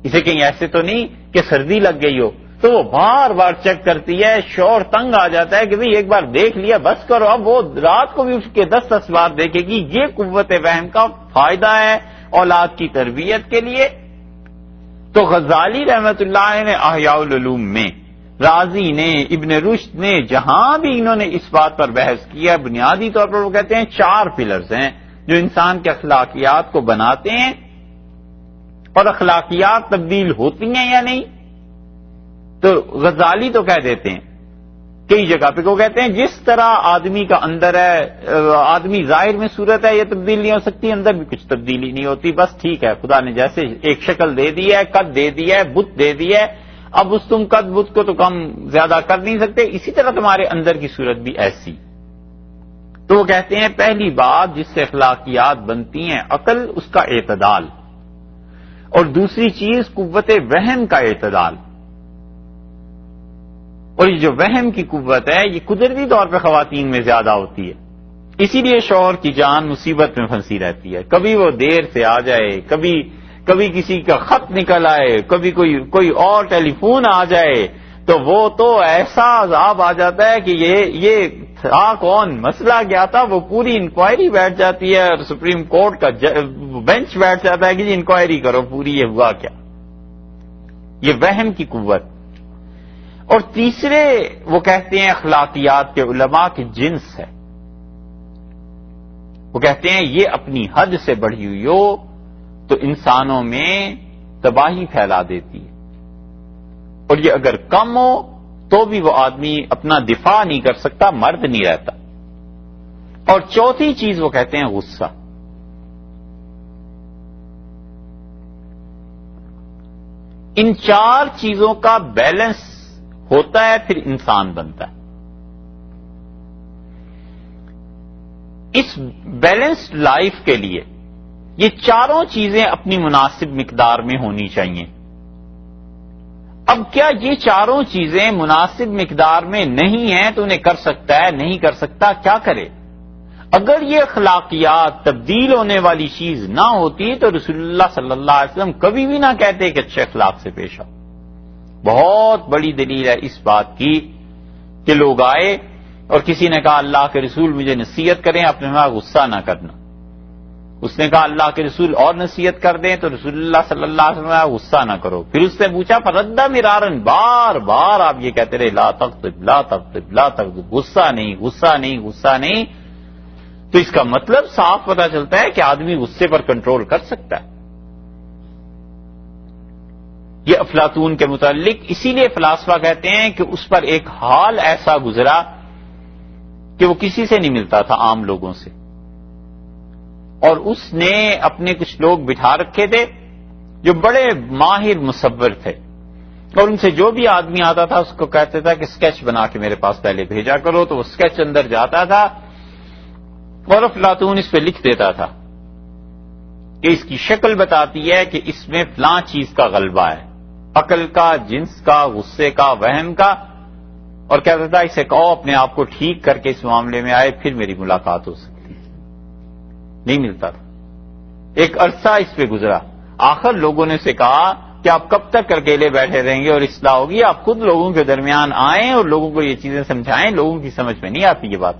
اسے کہیں ایسے تو نہیں کہ سردی لگ گئی ہو، تو وہ بار بار چیک کرتی ہے۔ شوہر تنگ آ جاتا ہے کہ بھئی ایک بار دیکھ لیا بس کرو، اب وہ رات کو بھی اٹھ کے 10 بار دیکھے گی۔ یہ قوت وہم کا فائدہ ہے اولاد کی تربیت کے لیے۔ تو غزالی رحمت اللہ علیہ نے احیاء العلوم میں، رازی نے، ابن رشد نے، جہاں بھی انہوں نے اس بات پر بحث کیا، بنیادی طور پر وہ کہتے ہیں 4 پلرز ہیں جو انسان کے اخلاقیات کو بناتے ہیں، اور اخلاقیات تبدیل ہوتی ہیں یا نہیں۔ تو غزالی تو کہہ دیتے ہیں کئی جگہ پہ، وہ کہتے ہیں جس طرح آدمی کا اندر ہے، آدمی ظاہر میں صورت ہے، یہ تبدیل نہیں ہو سکتی، اندر بھی کچھ تبدیلی نہیں ہوتی، بس ٹھیک ہے، خدا نے جیسے ایک شکل دے دی ہے، قد دے دی ہے، بت دے دی ہے، اب اس تم قد بت کو تو کم زیادہ کر نہیں سکتے، اسی طرح تمہارے اندر کی صورت بھی ایسی۔ تو وہ کہتے ہیں پہلی بات جس سے اخلاقیات بنتی ہیں عقل، اس کا اعتدال، اور دوسری چیز قوت وہم کا اعتدال۔ اور یہ جو وہم کی قوت ہے یہ قدرتی طور پہ خواتین میں زیادہ ہوتی ہے، اسی لیے شوہر کی جان مصیبت میں پھنسی رہتی ہے، کبھی وہ دیر سے آ جائے، کبھی کسی کا خط نکل آئے، کبھی کوئی اور ٹیلی فون آ جائے، تو وہ تو ایسا عذاب آ جاتا ہے کہ یہ تھا کون، مسئلہ کیا تھا، وہ پوری انکوائری بیٹھ جاتی ہے، اور سپریم کورٹ کا بینچ بیٹھ جاتا ہے کہ جی انکوائری کرو پوری، یہ ہوا کیا۔ یہ وہم کی قوت۔ اور تیسرے وہ کہتے ہیں اخلاقیات کے علماء کی جنس ہے، وہ کہتے ہیں یہ اپنی حد سے بڑھی ہوئی ہو تو انسانوں میں تباہی پھیلا دیتی ہے، اور یہ اگر کم ہو تو بھی وہ آدمی اپنا دفاع نہیں کر سکتا، مرد نہیں رہتا۔ اور چوتھی چیز وہ کہتے ہیں غصہ۔ ان 4 چیزوں کا بیلنس ہوتا ہے پھر انسان بنتا ہے۔ اس بیلنسڈ لائف کے لیے یہ 4 چیزیں اپنی مناسب مقدار میں ہونی چاہیے۔ اب کیا یہ 4 چیزیں مناسب مقدار میں نہیں ہیں تو انہیں کر سکتا ہے، نہیں کر سکتا، کیا کرے؟ اگر یہ اخلاقیات تبدیل ہونے والی چیز نہ ہوتی تو رسول اللہ صلی اللہ علیہ وسلم کبھی بھی نہ کہتے کہ اچھے اخلاق سے پیش آؤ۔ بہت بڑی دلیل ہے اس بات کی کہ لوگ آئے اور کسی نے کہا اللہ کے رسول مجھے نصیحت کریں، آپ نے کہا غصہ نہ کرنا۔ اس نے کہا اللہ کے رسول اور نصیحت کر دیں، تو رسول اللہ صلی اللہ علیہ وسلم نے کہا غصہ نہ کرو۔ پھر اس نے پوچھا فردہ مرارن، بار بار آپ یہ کہتے رہے لا تغضب لا تغضب لا تغضب، غصہ نہیں غصہ نہیں غصہ نہیں، تو اس کا مطلب صاف پتہ چلتا ہے کہ آدمی غصے پر کنٹرول کر سکتا ہے۔ یہ افلاطون کے متعلق اسی لیے فلاسفہ کہتے ہیں کہ اس پر ایک حال ایسا گزرا کہ وہ کسی سے نہیں ملتا تھا، عام لوگوں سے، اور اس نے اپنے کچھ لوگ بٹھا رکھے تھے جو بڑے ماہر مصور تھے، اور ان سے جو بھی آدمی آتا تھا اس کو کہتے تھا کہ اسکیچ بنا کے میرے پاس پہلے بھیجا کرو، تو وہ اسکیچ اندر جاتا تھا اور افلاطون اس پہ لکھ دیتا تھا کہ اس کی شکل بتاتی ہے کہ اس میں فلاں چیز کا غلبہ ہے، عقل کا، جنس کا، غصے کا، وہم کا، اور کہتا تھا اسے کہو اپنے آپ کو ٹھیک کر کے اس معاملے میں آئے، پھر میری ملاقات ہو سکتی ہے۔ نہیں ملتا تھا، ایک عرصہ اس پہ گزرا، آخر لوگوں نے اسے کہا کہ آپ کب تک اکیلے بیٹھے رہیں گے اور اصلاح ہوگی، آپ خود لوگوں کے درمیان آئیں اور لوگوں کو یہ چیزیں سمجھائیں، لوگوں کی سمجھ میں نہیں آتی یہ بات۔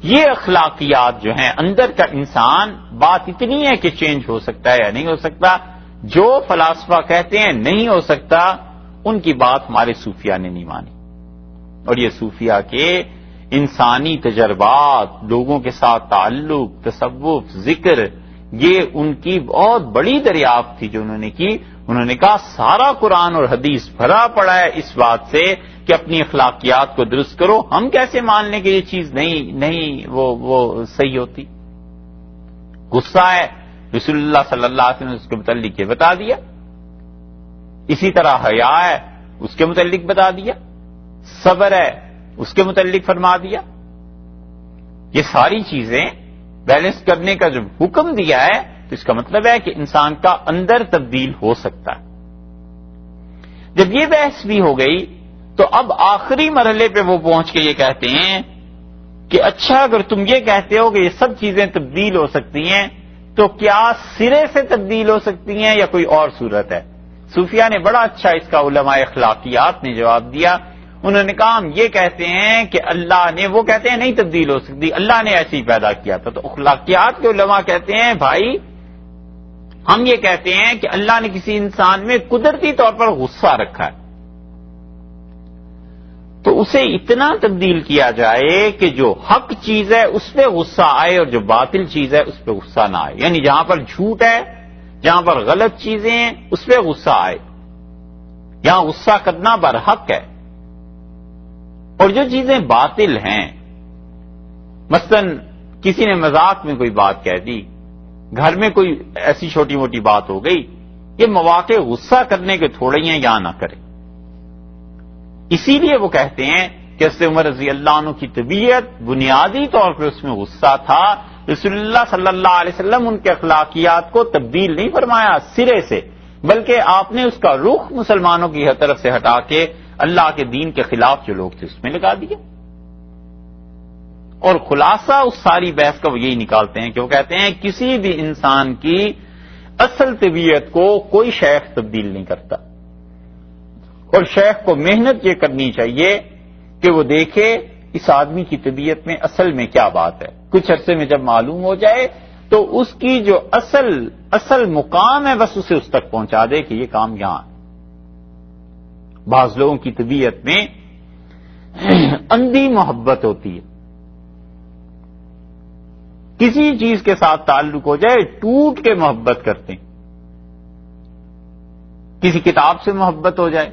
یہ اخلاقیات جو ہیں اندر کا انسان، بات اتنی ہے کہ چینج ہو سکتا ہے یا نہیں ہو سکتا، جو فلاسفہ کہتے ہیں نہیں ہو سکتا ان کی بات ہمارے صوفیاء نے نہیں مانی، اور یہ صوفیہ کے انسانی تجربات، لوگوں کے ساتھ تعلق، تصوف، ذکر، یہ ان کی بہت بڑی دریافت تھی جو انہوں نے کی. انہوں نے کہا سارا قرآن اور حدیث بھرا پڑا ہے اس بات سے کہ اپنی اخلاقیات کو درست کرو، ہم کیسے مان لیں کہ یہ چیز نہیں وہ صحیح ہوتی. غصہ ہے، رسول اللہ صلی اللہ علیہ وسلم نے اس کے متعلق یہ بتا دیا. اسی طرح حیا ہے، اس کے متعلق بتا دیا. صبر ہے، اس کے متعلق فرما دیا. یہ ساری چیزیں بیلنس کرنے کا جو حکم دیا ہے تو اس کا مطلب ہے کہ انسان کا اندر تبدیل ہو سکتا ہے. جب یہ بحث بھی ہو گئی تو اب آخری مرحلے پہ وہ پہنچ کے یہ کہتے ہیں کہ اچھا اگر تم یہ کہتے ہو کہ یہ سب چیزیں تبدیل ہو سکتی ہیں تو کیا سرے سے تبدیل ہو سکتی ہیں یا کوئی اور صورت ہے؟ صوفیہ نے بڑا اچھا اس کا علماء اخلاقیات نے جواب دیا. انہوں نے کہا ہم یہ کہتے ہیں کہ اللہ نے، وہ کہتے ہیں نہیں تبدیل ہو سکتی، اللہ نے ایسے ہی پیدا کیا تھا. تو اخلاقیات کے علماء کہتے ہیں بھائی ہم یہ کہتے ہیں کہ اللہ نے کسی انسان میں قدرتی طور پر غصہ رکھا ہے تو اسے اتنا تبدیل کیا جائے کہ جو حق چیز ہے اس پہ غصہ آئے اور جو باطل چیز ہے اس پہ غصہ نہ آئے. یعنی جہاں پر جھوٹ ہے، جہاں پر غلط چیزیں ہیں اس پہ غصہ آئے. یہاں غصہ کرنا برحق ہے. اور جو چیزیں باطل ہیں، مثلا کسی نے مذاق میں کوئی بات کہہ دی، گھر میں کوئی ایسی چھوٹی موٹی بات ہو گئی، یہ مواقع غصہ کرنے کے تھوڑے ہیں، یہاں نہ کریں. اسی لیے وہ کہتے ہیں کہ حضرت عمر رضی اللہ عنہ کی طبیعت بنیادی طور پر اس میں غصہ تھا. رسول اللہ صلی اللہ علیہ وسلم ان کے اخلاقیات کو تبدیل نہیں فرمایا سرے سے، بلکہ آپ نے اس کا رخ مسلمانوں کی طرف سے ہٹا کے اللہ کے دین کے خلاف جو لوگ تھے اس میں لگا دیا. اور خلاصہ اس ساری بحث کا وہ یہی نکالتے ہیں کہ وہ کہتے ہیں کسی بھی انسان کی اصل طبیعت کو کوئی شیخ تبدیل نہیں کرتا، اور شیخ کو محنت یہ کرنی چاہیے کہ وہ دیکھے اس آدمی کی طبیعت میں اصل میں کیا بات ہے. کچھ عرصے میں جب معلوم ہو جائے تو اس کی جو اصل مقام ہے بس اسے اس تک پہنچا دے کہ یہ کام یہاں. بعض لوگوں کی طبیعت میں اندھی محبت ہوتی ہے، کسی چیز کے ساتھ تعلق ہو جائے ٹوٹ کے محبت کرتے ہیں. کسی کتاب سے محبت ہو جائے،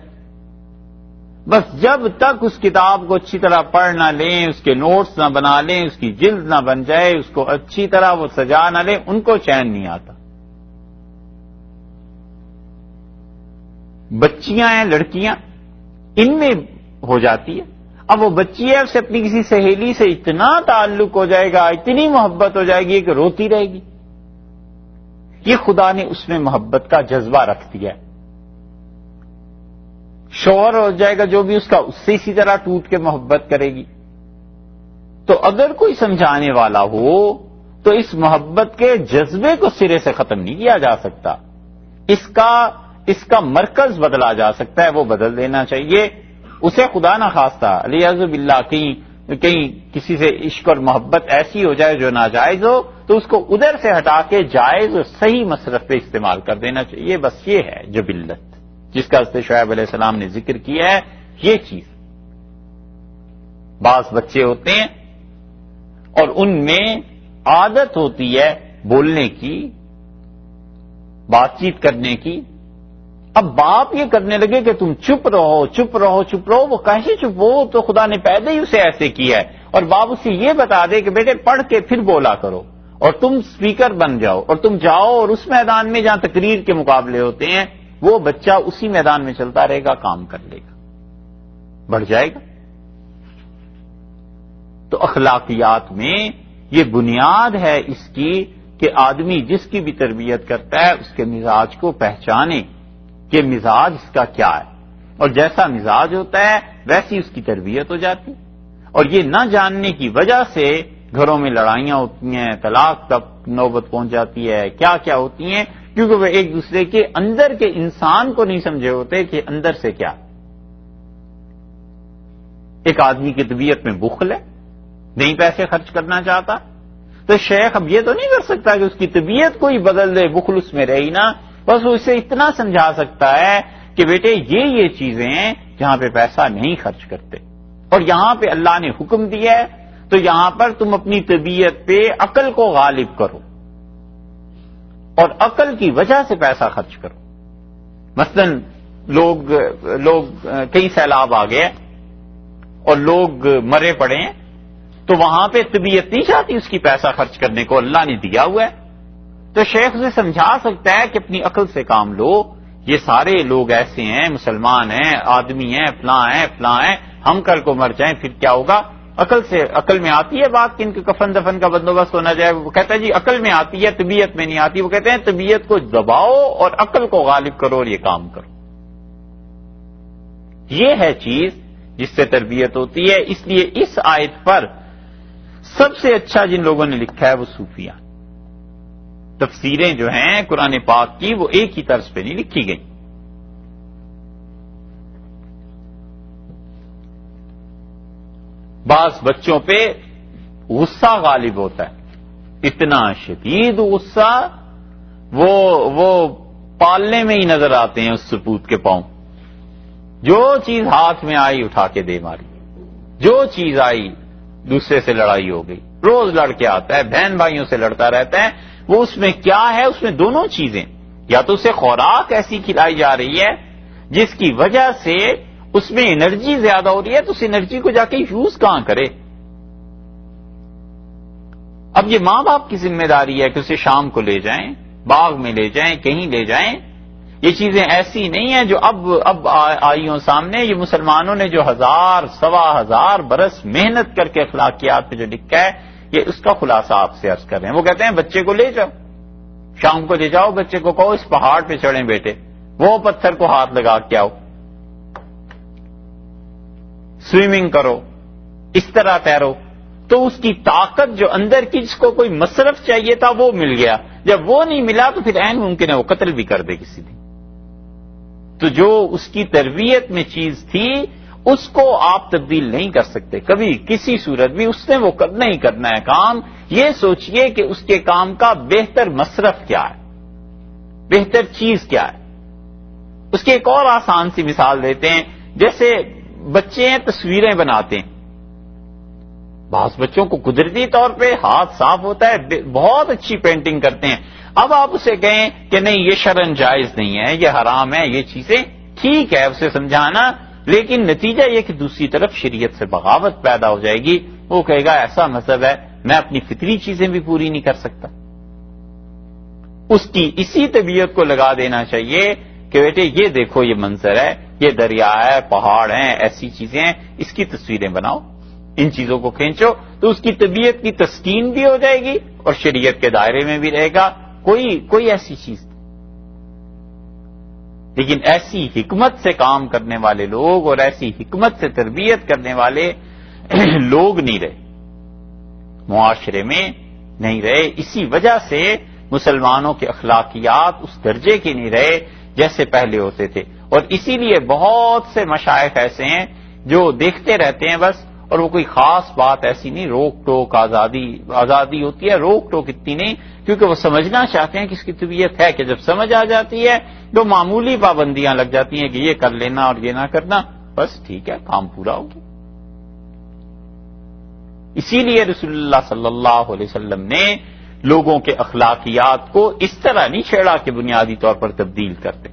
بس جب تک اس کتاب کو اچھی طرح پڑھ نہ لیں، اس کے نوٹس نہ بنا لیں، اس کی جلد نہ بن جائے، اس کو اچھی طرح وہ سجا نہ لیں، ان کو چین نہیں آتا. بچیاں ہیں، لڑکیاں، ان میں ہو جاتی ہے. اب وہ بچی ہے، اسے اپنی کسی سہیلی سے اتنا تعلق ہو جائے گا، اتنی محبت ہو جائے گی کہ روتی رہے گی. یہ خدا نے اس میں محبت کا جذبہ رکھ دیا ہے. شوہر ہو جائے گا جو بھی اس کا، اس سے اسی طرح ٹوٹ کے محبت کرے گی. تو اگر کوئی سمجھانے والا ہو تو اس محبت کے جذبے کو سرے سے ختم نہیں کیا جا سکتا. اس کا مرکز بدلا جا سکتا ہے، وہ بدل دینا چاہیے. اسے خدا نہ خواستہ علیاذ باللہ کہیں کسی سے عشق اور محبت ایسی ہو جائے جو ناجائز ہو تو اس کو ادھر سے ہٹا کے جائز اور صحیح مصرف پہ استعمال کر دینا چاہیے. بس یہ ہے جبلت جس کا حضرت شعیب علیہ السلام نے ذکر کیا ہے. یہ چیز بعض بچے ہوتے ہیں اور ان میں عادت ہوتی ہے بولنے کی، بات چیت کرنے کی. اب باپ یہ کرنے لگے کہ تم چپ رہو چپ رہو چپ رہو، وہ کیسے چپ ہو؟ تو خدا نے پیدا ہی اسے ایسے کیا ہے. اور باپ اسے یہ بتا دے کہ بیٹے پڑھ کے پھر بولا کرو، اور تم سپیکر بن جاؤ اور تم جاؤ اور اس میدان میں جہاں تقریر کے مقابلے ہوتے ہیں وہ بچہ اسی میدان میں چلتا رہے گا، کام کر لے گا، بڑھ جائے گا. تو اخلاقیات میں یہ بنیاد ہے اس کی کہ آدمی جس کی بھی تربیت کرتا ہے اس کے مزاج کو پہچانے کہ مزاج اس کا کیا ہے، اور جیسا مزاج ہوتا ہے ویسی اس کی تربیت ہو جاتی. اور یہ نہ جاننے کی وجہ سے گھروں میں لڑائیاں ہوتی ہیں، طلاق تک نوبت پہنچ جاتی ہے، کیا کیا ہوتی ہیں، کیونکہ وہ ایک دوسرے کے اندر کے انسان کو نہیں سمجھے ہوتے کہ اندر سے کیا. ایک آدمی کی طبیعت میں بخل ہے، نہیں پیسے خرچ کرنا چاہتا، تو شیخ اب یہ تو نہیں کر سکتا کہ اس کی طبیعت کو ہی بدل دے، بخل اس میں رہی نا. بس وہ اسے اتنا سمجھا سکتا ہے کہ بیٹے یہ چیزیں ہیں جہاں پہ پیسہ نہیں خرچ کرتے، اور یہاں پہ اللہ نے حکم دیا ہے تو یہاں پر تم اپنی طبیعت پہ عقل کو غالب کرو اور عقل کی وجہ سے پیسہ خرچ کرو. مثلا لوگ کئی سیلاب آ گئے اور لوگ مرے پڑے ہیں تو وہاں پہ طبیعت نہیں چاہتی اس کی پیسہ خرچ کرنے کو, اللہ نے دیا ہوا ہے. تو شیخ اسے سمجھا سکتا ہے کہ اپنی عقل سے کام لو, یہ سارے لوگ ایسے ہیں, مسلمان ہیں, آدمی ہیں, فلاں ہیں, ہم کل کو مر جائیں پھر کیا ہوگا. عقل میں آتی ہے بات کہ ان کے کفن دفن کا بندوبست ہونا جائے. وہ کہتا ہے جی عقل میں آتی ہے, طبیعت میں نہیں آتی. وہ کہتے ہیں طبیعت کو دباؤ اور عقل کو غالب کرو اور یہ کام کرو. یہ ہے چیز جس سے تربیت ہوتی ہے. اس لیے اس آیت پر سب سے اچھا جن لوگوں نے لکھا ہے وہ صوفیان. تفسیریں جو ہیں قرآن پاک کی وہ ایک ہی طرز پہ نہیں لکھی گئی. بعض بچوں پہ غصہ غالب ہوتا ہے, اتنا شدید غصہ وہ پالنے میں ہی نظر آتے ہیں اس سپوت کے پاؤں. جو چیز ہاتھ میں آئی اٹھا کے دے ماری, جو چیز آئی دوسرے سے لڑائی ہو گئی, روز لڑ کے آتا ہے, بہن بھائیوں سے لڑتا رہتا ہے. وہ اس میں کیا ہے, اس میں دونوں چیزیں, یا تو اسے خوراک ایسی کھلائی جا رہی ہے جس کی وجہ سے اس میں انرجی زیادہ ہو رہی ہے, تو اس انرجی کو جا کے یوز کہاں کرے. اب یہ ماں باپ کی ذمہ داری ہے کہ اسے شام کو لے جائیں, باغ میں لے جائیں, کہیں لے جائیں. یہ چیزیں ایسی نہیں ہیں جو اب آئی ہوں سامنے. یہ مسلمانوں نے جو 1000-1000 برس محنت کر کے اخلاقیات پہ جو لکھا ہے, یہ اس کا خلاصہ آپ سے عرض کر رہے ہیں. وہ کہتے ہیں بچے کو لے جاؤ, شام کو لے جاؤ, بچے کو کہو اس پہاڑ پہ چڑھیں بیٹے, وہ پتھر کو ہاتھ لگا کے آؤ, سوئمنگ کرو, اس طرح تیرو. تو اس کی طاقت جو اندر کی جس کو کوئی مصرف چاہیے تھا وہ مل گیا. جب وہ نہیں ملا تو پھر عین ممکن ہے وہ قتل بھی کر دے کسی دن. تو جو اس کی تربیت میں چیز تھی اس کو آپ تبدیل نہیں کر سکتے کبھی کسی صورت بھی. اس نے وہ کرنا ہی کرنا ہے کام. یہ سوچئے کہ اس کے کام کا بہتر مصرف کیا ہے, بہتر چیز کیا ہے. اس کی ایک اور آسان سی مثال دیتے ہیں. جیسے بچے تصویریں بناتے ہیں, بعض بچوں کو قدرتی طور پہ ہاتھ صاف ہوتا ہے, بہت اچھی پینٹنگ کرتے ہیں. اب آپ اسے کہیں کہ نہیں یہ شرعاً جائز نہیں ہے, یہ حرام ہے, یہ چیزیں ٹھیک ہے اسے سمجھانا, لیکن نتیجہ یہ کہ دوسری طرف شریعت سے بغاوت پیدا ہو جائے گی. وہ کہے گا ایسا مذہب ہے, میں اپنی فطری چیزیں بھی پوری نہیں کر سکتا. اس کی اسی طبیعت کو لگا دینا چاہیے کہ بیٹے یہ دیکھو یہ منظر ہے, یہ دریا ہے, پہاڑ ہیں, ایسی چیزیں ہیں, اس کی تصویریں بناؤ, ان چیزوں کو کھینچو, تو اس کی طبیعت کی تسکین بھی ہو جائے گی اور شریعت کے دائرے میں بھی رہے گا. کوئی ایسی چیز نہیں. لیکن ایسی حکمت سے کام کرنے والے لوگ اور ایسی حکمت سے تربیت کرنے والے لوگ نہیں رہے, معاشرے میں نہیں رہے. اسی وجہ سے مسلمانوں کے اخلاقیات اس درجے کے نہیں رہے جیسے پہلے ہوتے تھے. اور اسی لیے بہت سے مشائخ ایسے ہیں جو دیکھتے رہتے ہیں بس, اور وہ کوئی خاص بات ایسی نہیں, روک ٹوک آزادی ہوتی ہے, روک ٹوک اتنی نہیں, کیونکہ وہ سمجھنا چاہتے ہیں کہ اس کی طبیعت ہے کہ جب سمجھ آ جاتی ہے تو معمولی پابندیاں لگ جاتی ہیں کہ یہ کر لینا اور یہ نہ کرنا, بس ٹھیک ہے کام پورا ہو گیا. اسی لیے رسول اللہ صلی اللہ علیہ وسلم نے لوگوں کے اخلاقیات کو اس طرح نہیں چھیڑا کہ بنیادی طور پر تبدیل کرتے,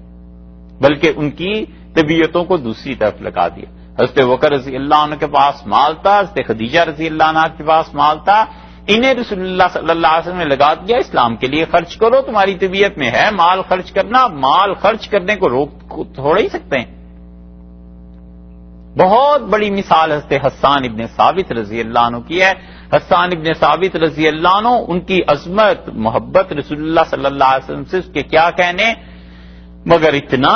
بلکہ ان کی طبیعتوں کو دوسری طرف لگا دیا. حضرت بکر رضی اللہ عنہ کے پاس مال تھا, حضرت خدیجہ رضی اللہ عنہ کے پاس مال تھا, انہیں رسول اللہ صلی اللہ علیہ وسلم نے لگا دیا اسلام کے لیے خرچ کرو, تمہاری طبیعت میں ہے مال خرچ کرنا, مال خرچ کرنے کو روک تھوڑا ہی سکتے ہیں. بہت بڑی مثال حضرت حسان ابن ثابت رضی اللہ عنہ کی ہے. حسان ابن ثابت رضی اللہ عنہ, ان کی عظمت محبت رسول اللہ صلی اللہ علیہ وسلم سے اس کے کیا کہنے, مگر اتنا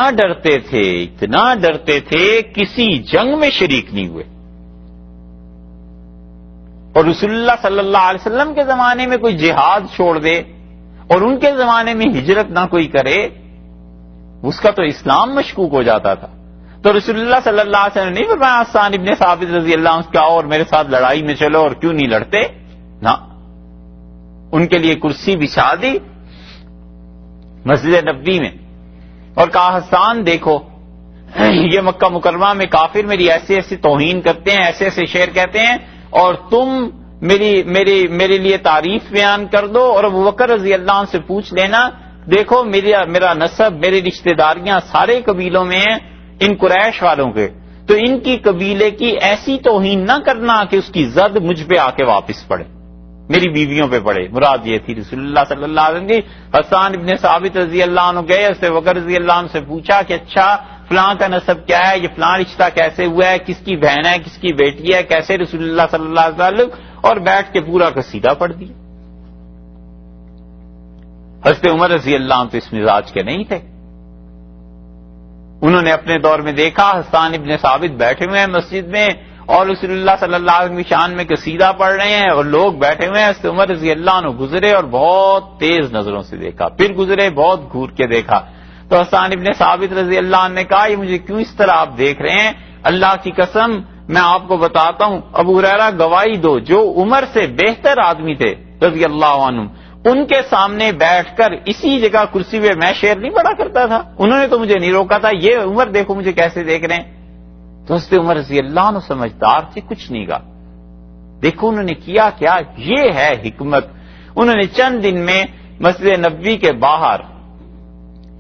ڈرتے تھے کسی جنگ میں شریک نہیں ہوئے. اور رسول اللہ صلی اللہ علیہ وسلم کے زمانے میں کوئی جہاد چھوڑ دے اور ان کے زمانے میں ہجرت نہ کوئی کرے, اس کا تو اسلام مشکوک ہو جاتا تھا. تو رسول اللہ صلی اللہ علیہ وسلم نے نہیں فرمایا حسان ابن ثابت رضی اللہ عنہ کیا اور میرے ساتھ لڑائی میں چلو, اور کیوں نہیں لڑتے, نہ, ان کے لیے کرسی بچھا دی مسجد نبوی میں اور کہا حسان دیکھو یہ مکہ مکرمہ میں کافر میری ایسی ایسی توہین کرتے ہیں، ایسے ایسے شعر کہتے ہیں، اور تم میرے لیے تعریف بیان کر دو، اور ابو بکر رضی اللہ عنہ سے پوچھ لینا، دیکھو میرا نسب، میری رشتہ داریاں سارے قبیلوں میں ہیں ان قریش والوں کے، تو ان کی قبیلے کی ایسی توہین نہ کرنا کہ اس کی زد مجھ پہ آ کے واپس پڑے، میری بیویوں پہ پڑے۔ مراد یہ تھی رسول اللہ صلی اللہ علیہ وسلم کی۔ حسان ابن ثابت رضی اللہ عنہ گئے، اس سے بکر رضی اللہ عنہ سے پوچھا کہ اچھا فلاں کا نسب کیا ہے، یہ فلاں رشتہ کیسے ہوا ہے، کس کی بہن ہے، کس کی بیٹی ہے، کیسے رسول اللہ صلی اللہ علیہ وسلم، اور بیٹھ کے پورا قصیدہ پڑھ دیا۔ حضرت عمر رضی اللہ عنہ تو اس مزاج کے نہیں تھے، انہوں نے اپنے دور میں دیکھا حسان ابن ثابت بیٹھے ہوئے ہیں مسجد میں اور رسول اللہ صلی اللہ علیہ وسلم کی شان میں قصیدہ پڑھ رہے ہیں اور لوگ بیٹھے ہوئے ہیں۔ حضرت عمر رضی اللہ عنہ گزرے اور بہت تیز نظروں سے دیکھا، پھر گزرے، بہت گھور کے دیکھا، تو حسان ابن ثابت رضی اللہ عنہ نے کہا یہ مجھے کیوں اس طرح آپ دیکھ رہے ہیں؟ اللہ کی قسم میں آپ کو بتاتا ہوں، ابو ہریرہ گواہی دو، جو عمر سے بہتر آدمی تھے رضی اللہ عنہ، ان کے سامنے بیٹھ کر اسی جگہ کرسی پہ میں شعر نہیں پڑھا کرتا تھا، انہوں نے تو مجھے نہیں روکا تھا، یہ عمر دیکھو مجھے کیسے دیکھ رہے ہیں۔ تو حضرت عمر رضی اللہ عنہ سمجھدار تھے، کچھ نہیں کہا۔ دیکھو انہوں نے کیا کیا، یہ ہے حکمت۔ انہوں نے چند دن میں مسجد نبوی کے باہر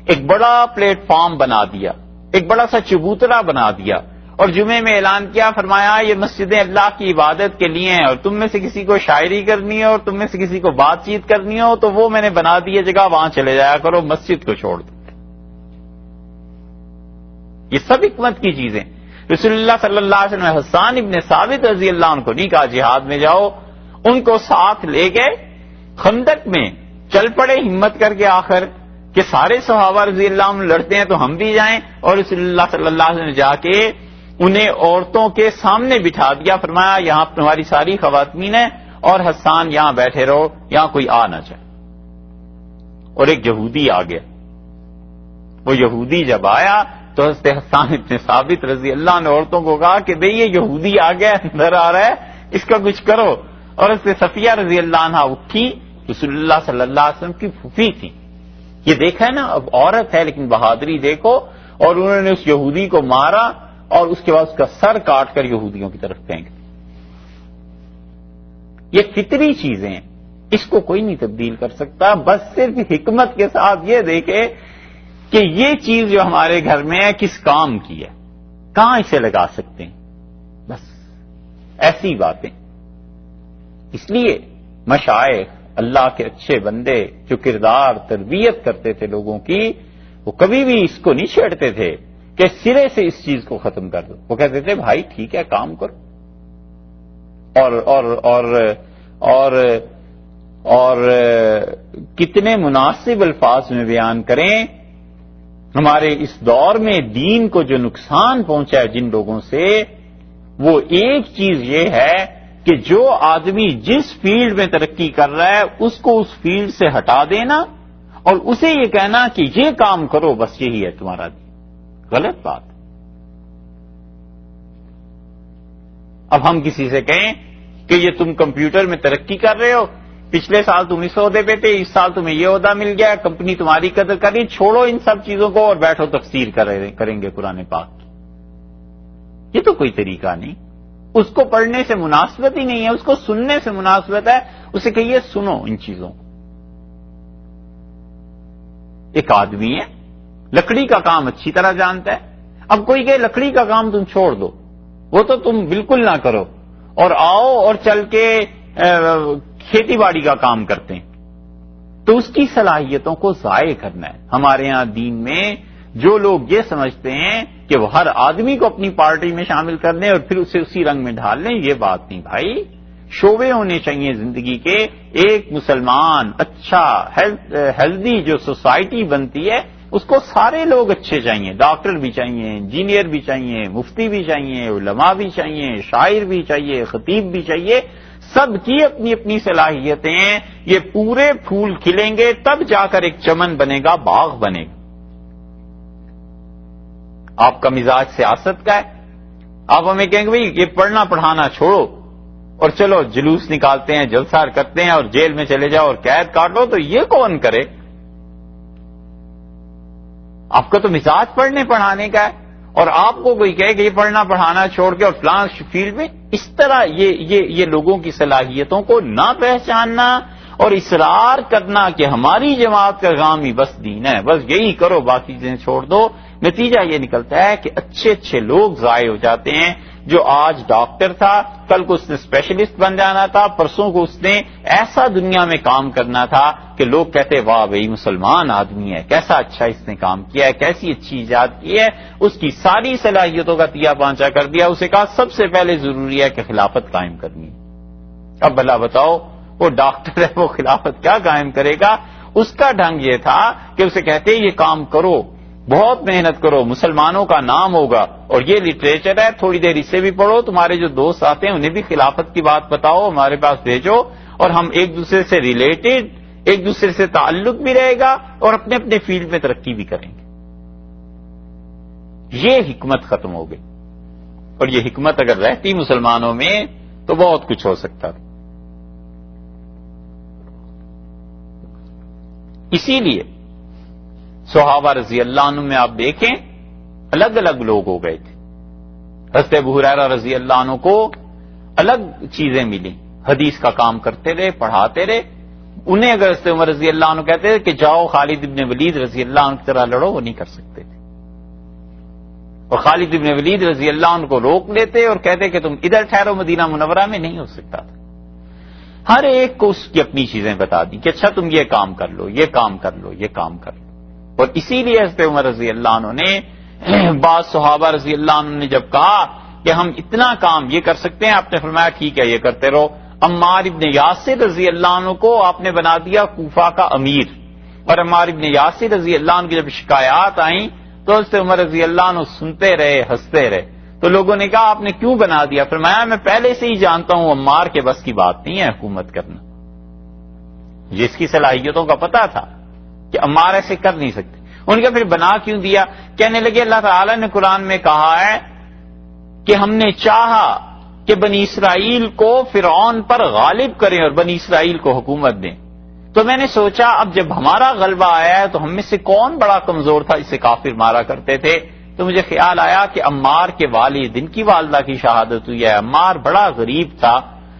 ایک بڑا پلیٹ فارم بنا دیا، ایک بڑا سا چبوترا بنا دیا، اور جمعے میں اعلان کیا، فرمایا یہ مسجدیں اللہ کی عبادت کے لیے ہیں، اور تم میں سے کسی کو شاعری کرنی ہو اور تم میں سے کسی کو بات چیت کرنی ہو تو وہ میں نے بنا دی ہے جگہ، وہاں چلے جایا کرو، مسجد کو چھوڑ دو۔ یہ سب حکمت کی چیزیں۔ رسول اللہ صلی اللہ علیہ وسلم حسان ابن ثابت رضی اللہ عنہ کو نہیں کہا جہاد میں جاؤ، ان کو ساتھ لے گئے، خندق میں چل پڑے ہمت کر کے آخر کہ سارے صحابہ رضی اللہ عنہ لڑتے ہیں تو ہم بھی جائیں، اور رسول اللہ صلی اللہ علیہ وسلم نے جا کے انہیں عورتوں کے سامنے بٹھا دیا، فرمایا یہاں تمہاری ساری خواتین ہیں اور حسان یہاں بیٹھے رہو، یہاں کوئی آ نہ جائے۔ اور ایک یہودی آ گیا، وہ یہودی جب آیا تو حضرت حسان ابن ثابت رضی اللہ عنہ عورتوں کو کہا کہ بھئی یہ یہودی آ گیا، اندر آ رہا ہے، اس کا کچھ کرو۔ اور حضرت صفیہ رضی اللہ عنہ اٹھی، رسول اللہ صلی اللہ علیہ وسلم کی پھوپھی تھی، یہ دیکھا ہے نا، اب عورت ہے لیکن بہادری دیکھو، اور انہوں نے اس یہودی کو مارا اور اس کے بعد اس کا سر کاٹ کر یہودیوں کی طرف پھینک دیا۔ یہ فطری چیزیں ہیں، اس کو کوئی نہیں تبدیل کر سکتا، بس صرف حکمت کے ساتھ یہ دیکھے کہ یہ چیز جو ہمارے گھر میں ہے کس کام کی ہے، کہاں اسے لگا سکتے ہیں، بس ایسی باتیں۔ اس لیے مشائخ، اللہ کے اچھے بندے جو کردار تربیت کرتے تھے لوگوں کی، وہ کبھی بھی اس کو نہیں چھیڑتے تھے کہ سرے سے اس چیز کو ختم کر دو، وہ کہتے تھے بھائی ٹھیک ہے کام کرو، اور کتنے مناسب الفاظ میں بیان کریں، ہمارے اس دور میں دین کو جو نقصان پہنچا ہے جن لوگوں سے، وہ ایک چیز یہ ہے کہ جو آدمی جس فیلڈ میں ترقی کر رہا ہے اس کو اس فیلڈ سے ہٹا دینا اور اسے یہ کہنا کہ یہ کام کرو، بس یہی ہے تمہارا دین۔ غلط بات۔ اب ہم کسی سے کہیں کہ یہ تم کمپیوٹر میں ترقی کر رہے ہو، پچھلے سال تم اس عہدے پہ تھے، اس سال تمہیں یہ عہدہ مل گیا، کمپنی تمہاری قدر کری، چھوڑو ان سب چیزوں کو اور بیٹھو تفسیر کریں گے قرآن پاک کی۔ یہ تو کوئی طریقہ نہیں، اس کو پڑھنے سے مناسبت ہی نہیں ہے، اس کو سننے سے مناسبت ہے، اسے کہیے سنو ان چیزوں کو۔ ایک آدمی ہے لکڑی کا کام اچھی طرح جانتا ہے، اب کوئی کہ لکڑی کا کام تم چھوڑ دو، وہ تو تم بالکل نہ کرو، اور آؤ اور چل کے کھیتی باڑی کا کام کرتے ہیں، تو اس کی صلاحیتوں کو ضائع کرنا ہے۔ ہمارے ہاں دین میں جو لوگ یہ سمجھتے ہیں کہ وہ ہر آدمی کو اپنی پارٹی میں شامل کر لیں اور پھر اسے اسی رنگ میں ڈھال لیں، یہ بات نہیں بھائی۔ شعبے ہونے چاہیے زندگی کے، ایک مسلمان اچھا ہیلدی جو سوسائٹی بنتی ہے اس کو سارے لوگ اچھے چاہیے، ڈاکٹر بھی چاہیے، انجینئر بھی چاہیے، مفتی بھی چاہیے، علماء بھی چاہیے، شاعر بھی چاہیے، خطیب بھی چاہیے، سب کی اپنی اپنی صلاحیتیں ہیں، یہ پورے پھول کھلیں گے تب جا کر ایک چمن بنے گا، باغ بنے گا۔ آپ کا مزاج سیاست کا ہے، آپ ہمیں کہیں گے بھائی یہ پڑھنا پڑھانا چھوڑو اور چلو جلوس نکالتے ہیں، جلسہ کرتے ہیں اور جیل میں چلے جاؤ اور قید کاٹ لو، تو یہ کون کرے؟ آپ کا تو مزاج پڑھنے پڑھانے کا ہے، اور آپ کو کوئی کہے کہ یہ پڑھنا پڑھانا چھوڑ کے اور فلاں فیلڈ میں، اس طرح یہ لوگوں کی صلاحیتوں کو نہ پہچاننا اور اصرار کرنا کہ ہماری جماعت کا کام ہی بس دین ہے، بس یہی کرو باقی چیزیں چھوڑ دو، نتیجہ یہ نکلتا ہے کہ اچھے اچھے لوگ ضائع ہو جاتے ہیں۔ جو آج ڈاکٹر تھا، کل کو اس نے اسپیشلسٹ بن جانا تھا، پرسوں کو اس نے ایسا دنیا میں کام کرنا تھا کہ لوگ کہتے واہ بھائی مسلمان آدمی ہے، کیسا اچھا اس نے کام کیا ہے، کیسی اچھی ایجاد کی ہے، اس کی ساری صلاحیتوں کا تیا پانچا کر دیا، اسے کہا سب سے پہلے ضروری ہے کہ خلافت قائم کرنی ہے۔ اب بھلا بتاؤ وہ ڈاکٹر ہے، وہ خلافت کیا قائم کرے گا؟ اس کا ڈھنگ یہ تھا کہ اسے کہتے یہ کام کرو، بہت محنت کرو، مسلمانوں کا نام ہوگا، اور یہ لٹریچر ہے، تھوڑی دیر اسے بھی پڑھو، تمہارے جو دوست آتے ہیں انہیں بھی خلافت کی بات بتاؤ، ہمارے پاس بھیجو، اور ہم ایک دوسرے سے ریلیٹڈ، ایک دوسرے سے تعلق بھی رہے گا اور اپنے اپنے فیلڈ میں ترقی بھی کریں گے۔ یہ حکمت ختم ہو گئی، اور یہ حکمت اگر رہتی مسلمانوں میں تو بہت کچھ ہو سکتا تھا۔ اسی لیے صحابہ رضی اللہ عنہ میں آپ دیکھیں الگ الگ لوگ ہو گئے تھے۔ حضرت ابو ہریرہ رضی اللہ عنہ کو الگ چیزیں ملی، حدیث کا کام کرتے رہے، پڑھاتے رہے، انہیں اگر حضرت عمر رضی اللہ عنہ کہتے تھے کہ جاؤ خالد ابن ولید رضی اللہ عنہ کی طرح لڑو، وہ نہیں کر سکتے تھے، اور خالد ابن ولید رضی اللہ عنہ کو روک لیتے اور کہتے کہ تم ادھر ٹھہرو، مدینہ منورہ میں نہیں ہو سکتا تھا۔ ہر ایک کو اس کی اپنی چیزیں بتا دی کہ اچھا تم یہ کام کر لو، یہ کام کر لو، یہ کام کر لو، اور اسی لیے حضرت عمر رضی اللہ عنہ نے بعض صحابہ رضی اللہ عنہ نے جب کہا کہ ہم اتنا کام یہ کر سکتے ہیں، آپ نے فرمایا ٹھیک ہے یہ کرتے رہو۔ عمار ابن یاسر رضی اللہ عنہ کو آپ نے بنا دیا کوفہ کا امیر، اور عمار ابن یاسر رضی اللہ عنہ کی جب شکایات آئیں تو حضرت عمر رضی اللہ عنہ سنتے رہے، ہنستے رہے، تو لوگوں نے کہا آپ نے کیوں بنا دیا؟ فرمایا میں پہلے سے ہی جانتا ہوں عمار کے بس کی بات نہیں ہے حکومت کرنا، جس کی صلاحیتوں کا پتہ تھا کہ عمار ایسے کر نہیں سکتے۔ ان کا پھر بنا کیوں دیا؟ کہنے لگے اللہ تعالیٰ نے قرآن میں کہا ہے کہ ہم نے چاہا کہ بنی اسرائیل کو فرعون پر غالب کریں اور بنی اسرائیل کو حکومت دیں، تو میں نے سوچا اب جب ہمارا غلبہ آیا ہے تو ہم میں سے کون بڑا کمزور تھا جسے کافر مارا کرتے تھے؟ تو مجھے خیال آیا کہ عمار کے والد، ان کی والدہ کی شہادت ہوئی ہے، عمار بڑا غریب تھا،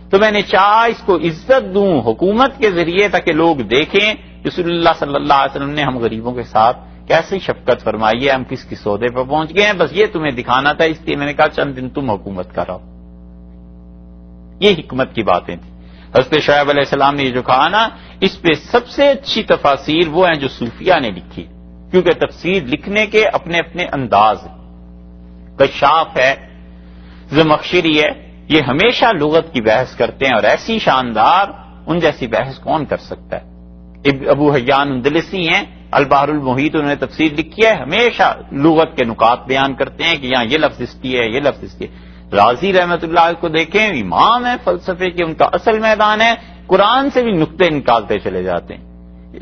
تو میں نے چاہا اس کو عزت دوں حکومت کے ذریعے تاکہ لوگ دیکھیں رسول اللہ صلی اللہ علیہ وسلم نے ہم غریبوں کے ساتھ کیسی شفقت فرمائی ہے، ہم کس کس سودے پر پہنچ گئے ہیں، بس یہ تمہیں دکھانا تھا، اس لیے میں نے کہا چند دن تم حکومت کراؤ۔ یہ حکمت کی باتیں تھیں۔ حضرت شعیب علیہ السلام نے یہ جو کہا نا، اس پہ سب سے اچھی تفاسیر وہ ہیں جو صوفیہ نے لکھی، کیونکہ تفسیر لکھنے کے اپنے اپنے انداز ہیں۔ کشاف ہے، زمخشری ہے، یہ ہمیشہ لغت کی بحث کرتے ہیں، اور ایسی شاندار ان جیسی بحث کون کر سکتا ہے۔ ابو حیان اندلسی ہیں، البحر المحیط، انہوں نے تفسیر لکھی ہے، ہمیشہ لغت کے نکات بیان کرتے ہیں کہ یہاں یہ لفظ اس کی ہے، یہ لفظ اس کی ہے۔ رازی رحمت اللہ کو دیکھیں، امام ہے فلسفے کے، ان کا اصل میدان ہے، قرآن سے بھی نقطے نکالتے چلے جاتے ہیں۔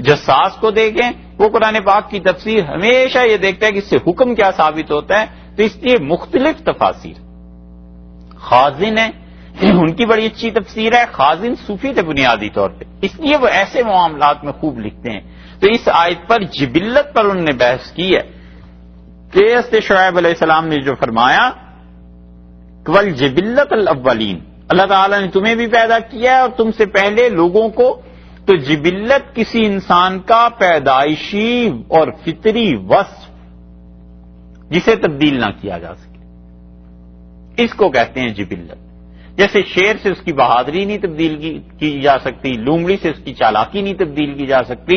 جساس کو دیکھیں، وہ قرآن پاک کی تفسیر ہمیشہ یہ دیکھتا ہے کہ اس سے حکم کیا ثابت ہوتا ہے، تو اس لیے مختلف تفاسیر۔ خازن ہے، ان کی بڑی اچھی تفسیر ہے، خازن صوفی تھے بنیادی طور پہ، اس لیے وہ ایسے معاملات میں خوب لکھتے ہیں۔ تو اس آیت پر جبلت پر انہوں نے بحث کی ہے کہ حضرت شعیب علیہ السلام نے جو فرمایا وَالْجِبِلَّةَ الْأَوَّلِينَ، اللہ تعالیٰ نے تمہیں بھی پیدا کیا ہے اور تم سے پہلے لوگوں کو، تو جبلت کسی انسان کا پیدائشی اور فطری وصف جسے تبدیل نہ کیا جا سکے، اس کو کہتے ہیں جبلت۔ جیسے شیر سے اس کی بہادری نہیں تبدیل کی جا سکتی، لومڑی سے اس کی چالاکی نہیں تبدیل کی جا سکتی،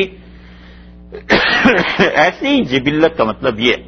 ایسی ہی جبلت کا مطلب یہ ہے۔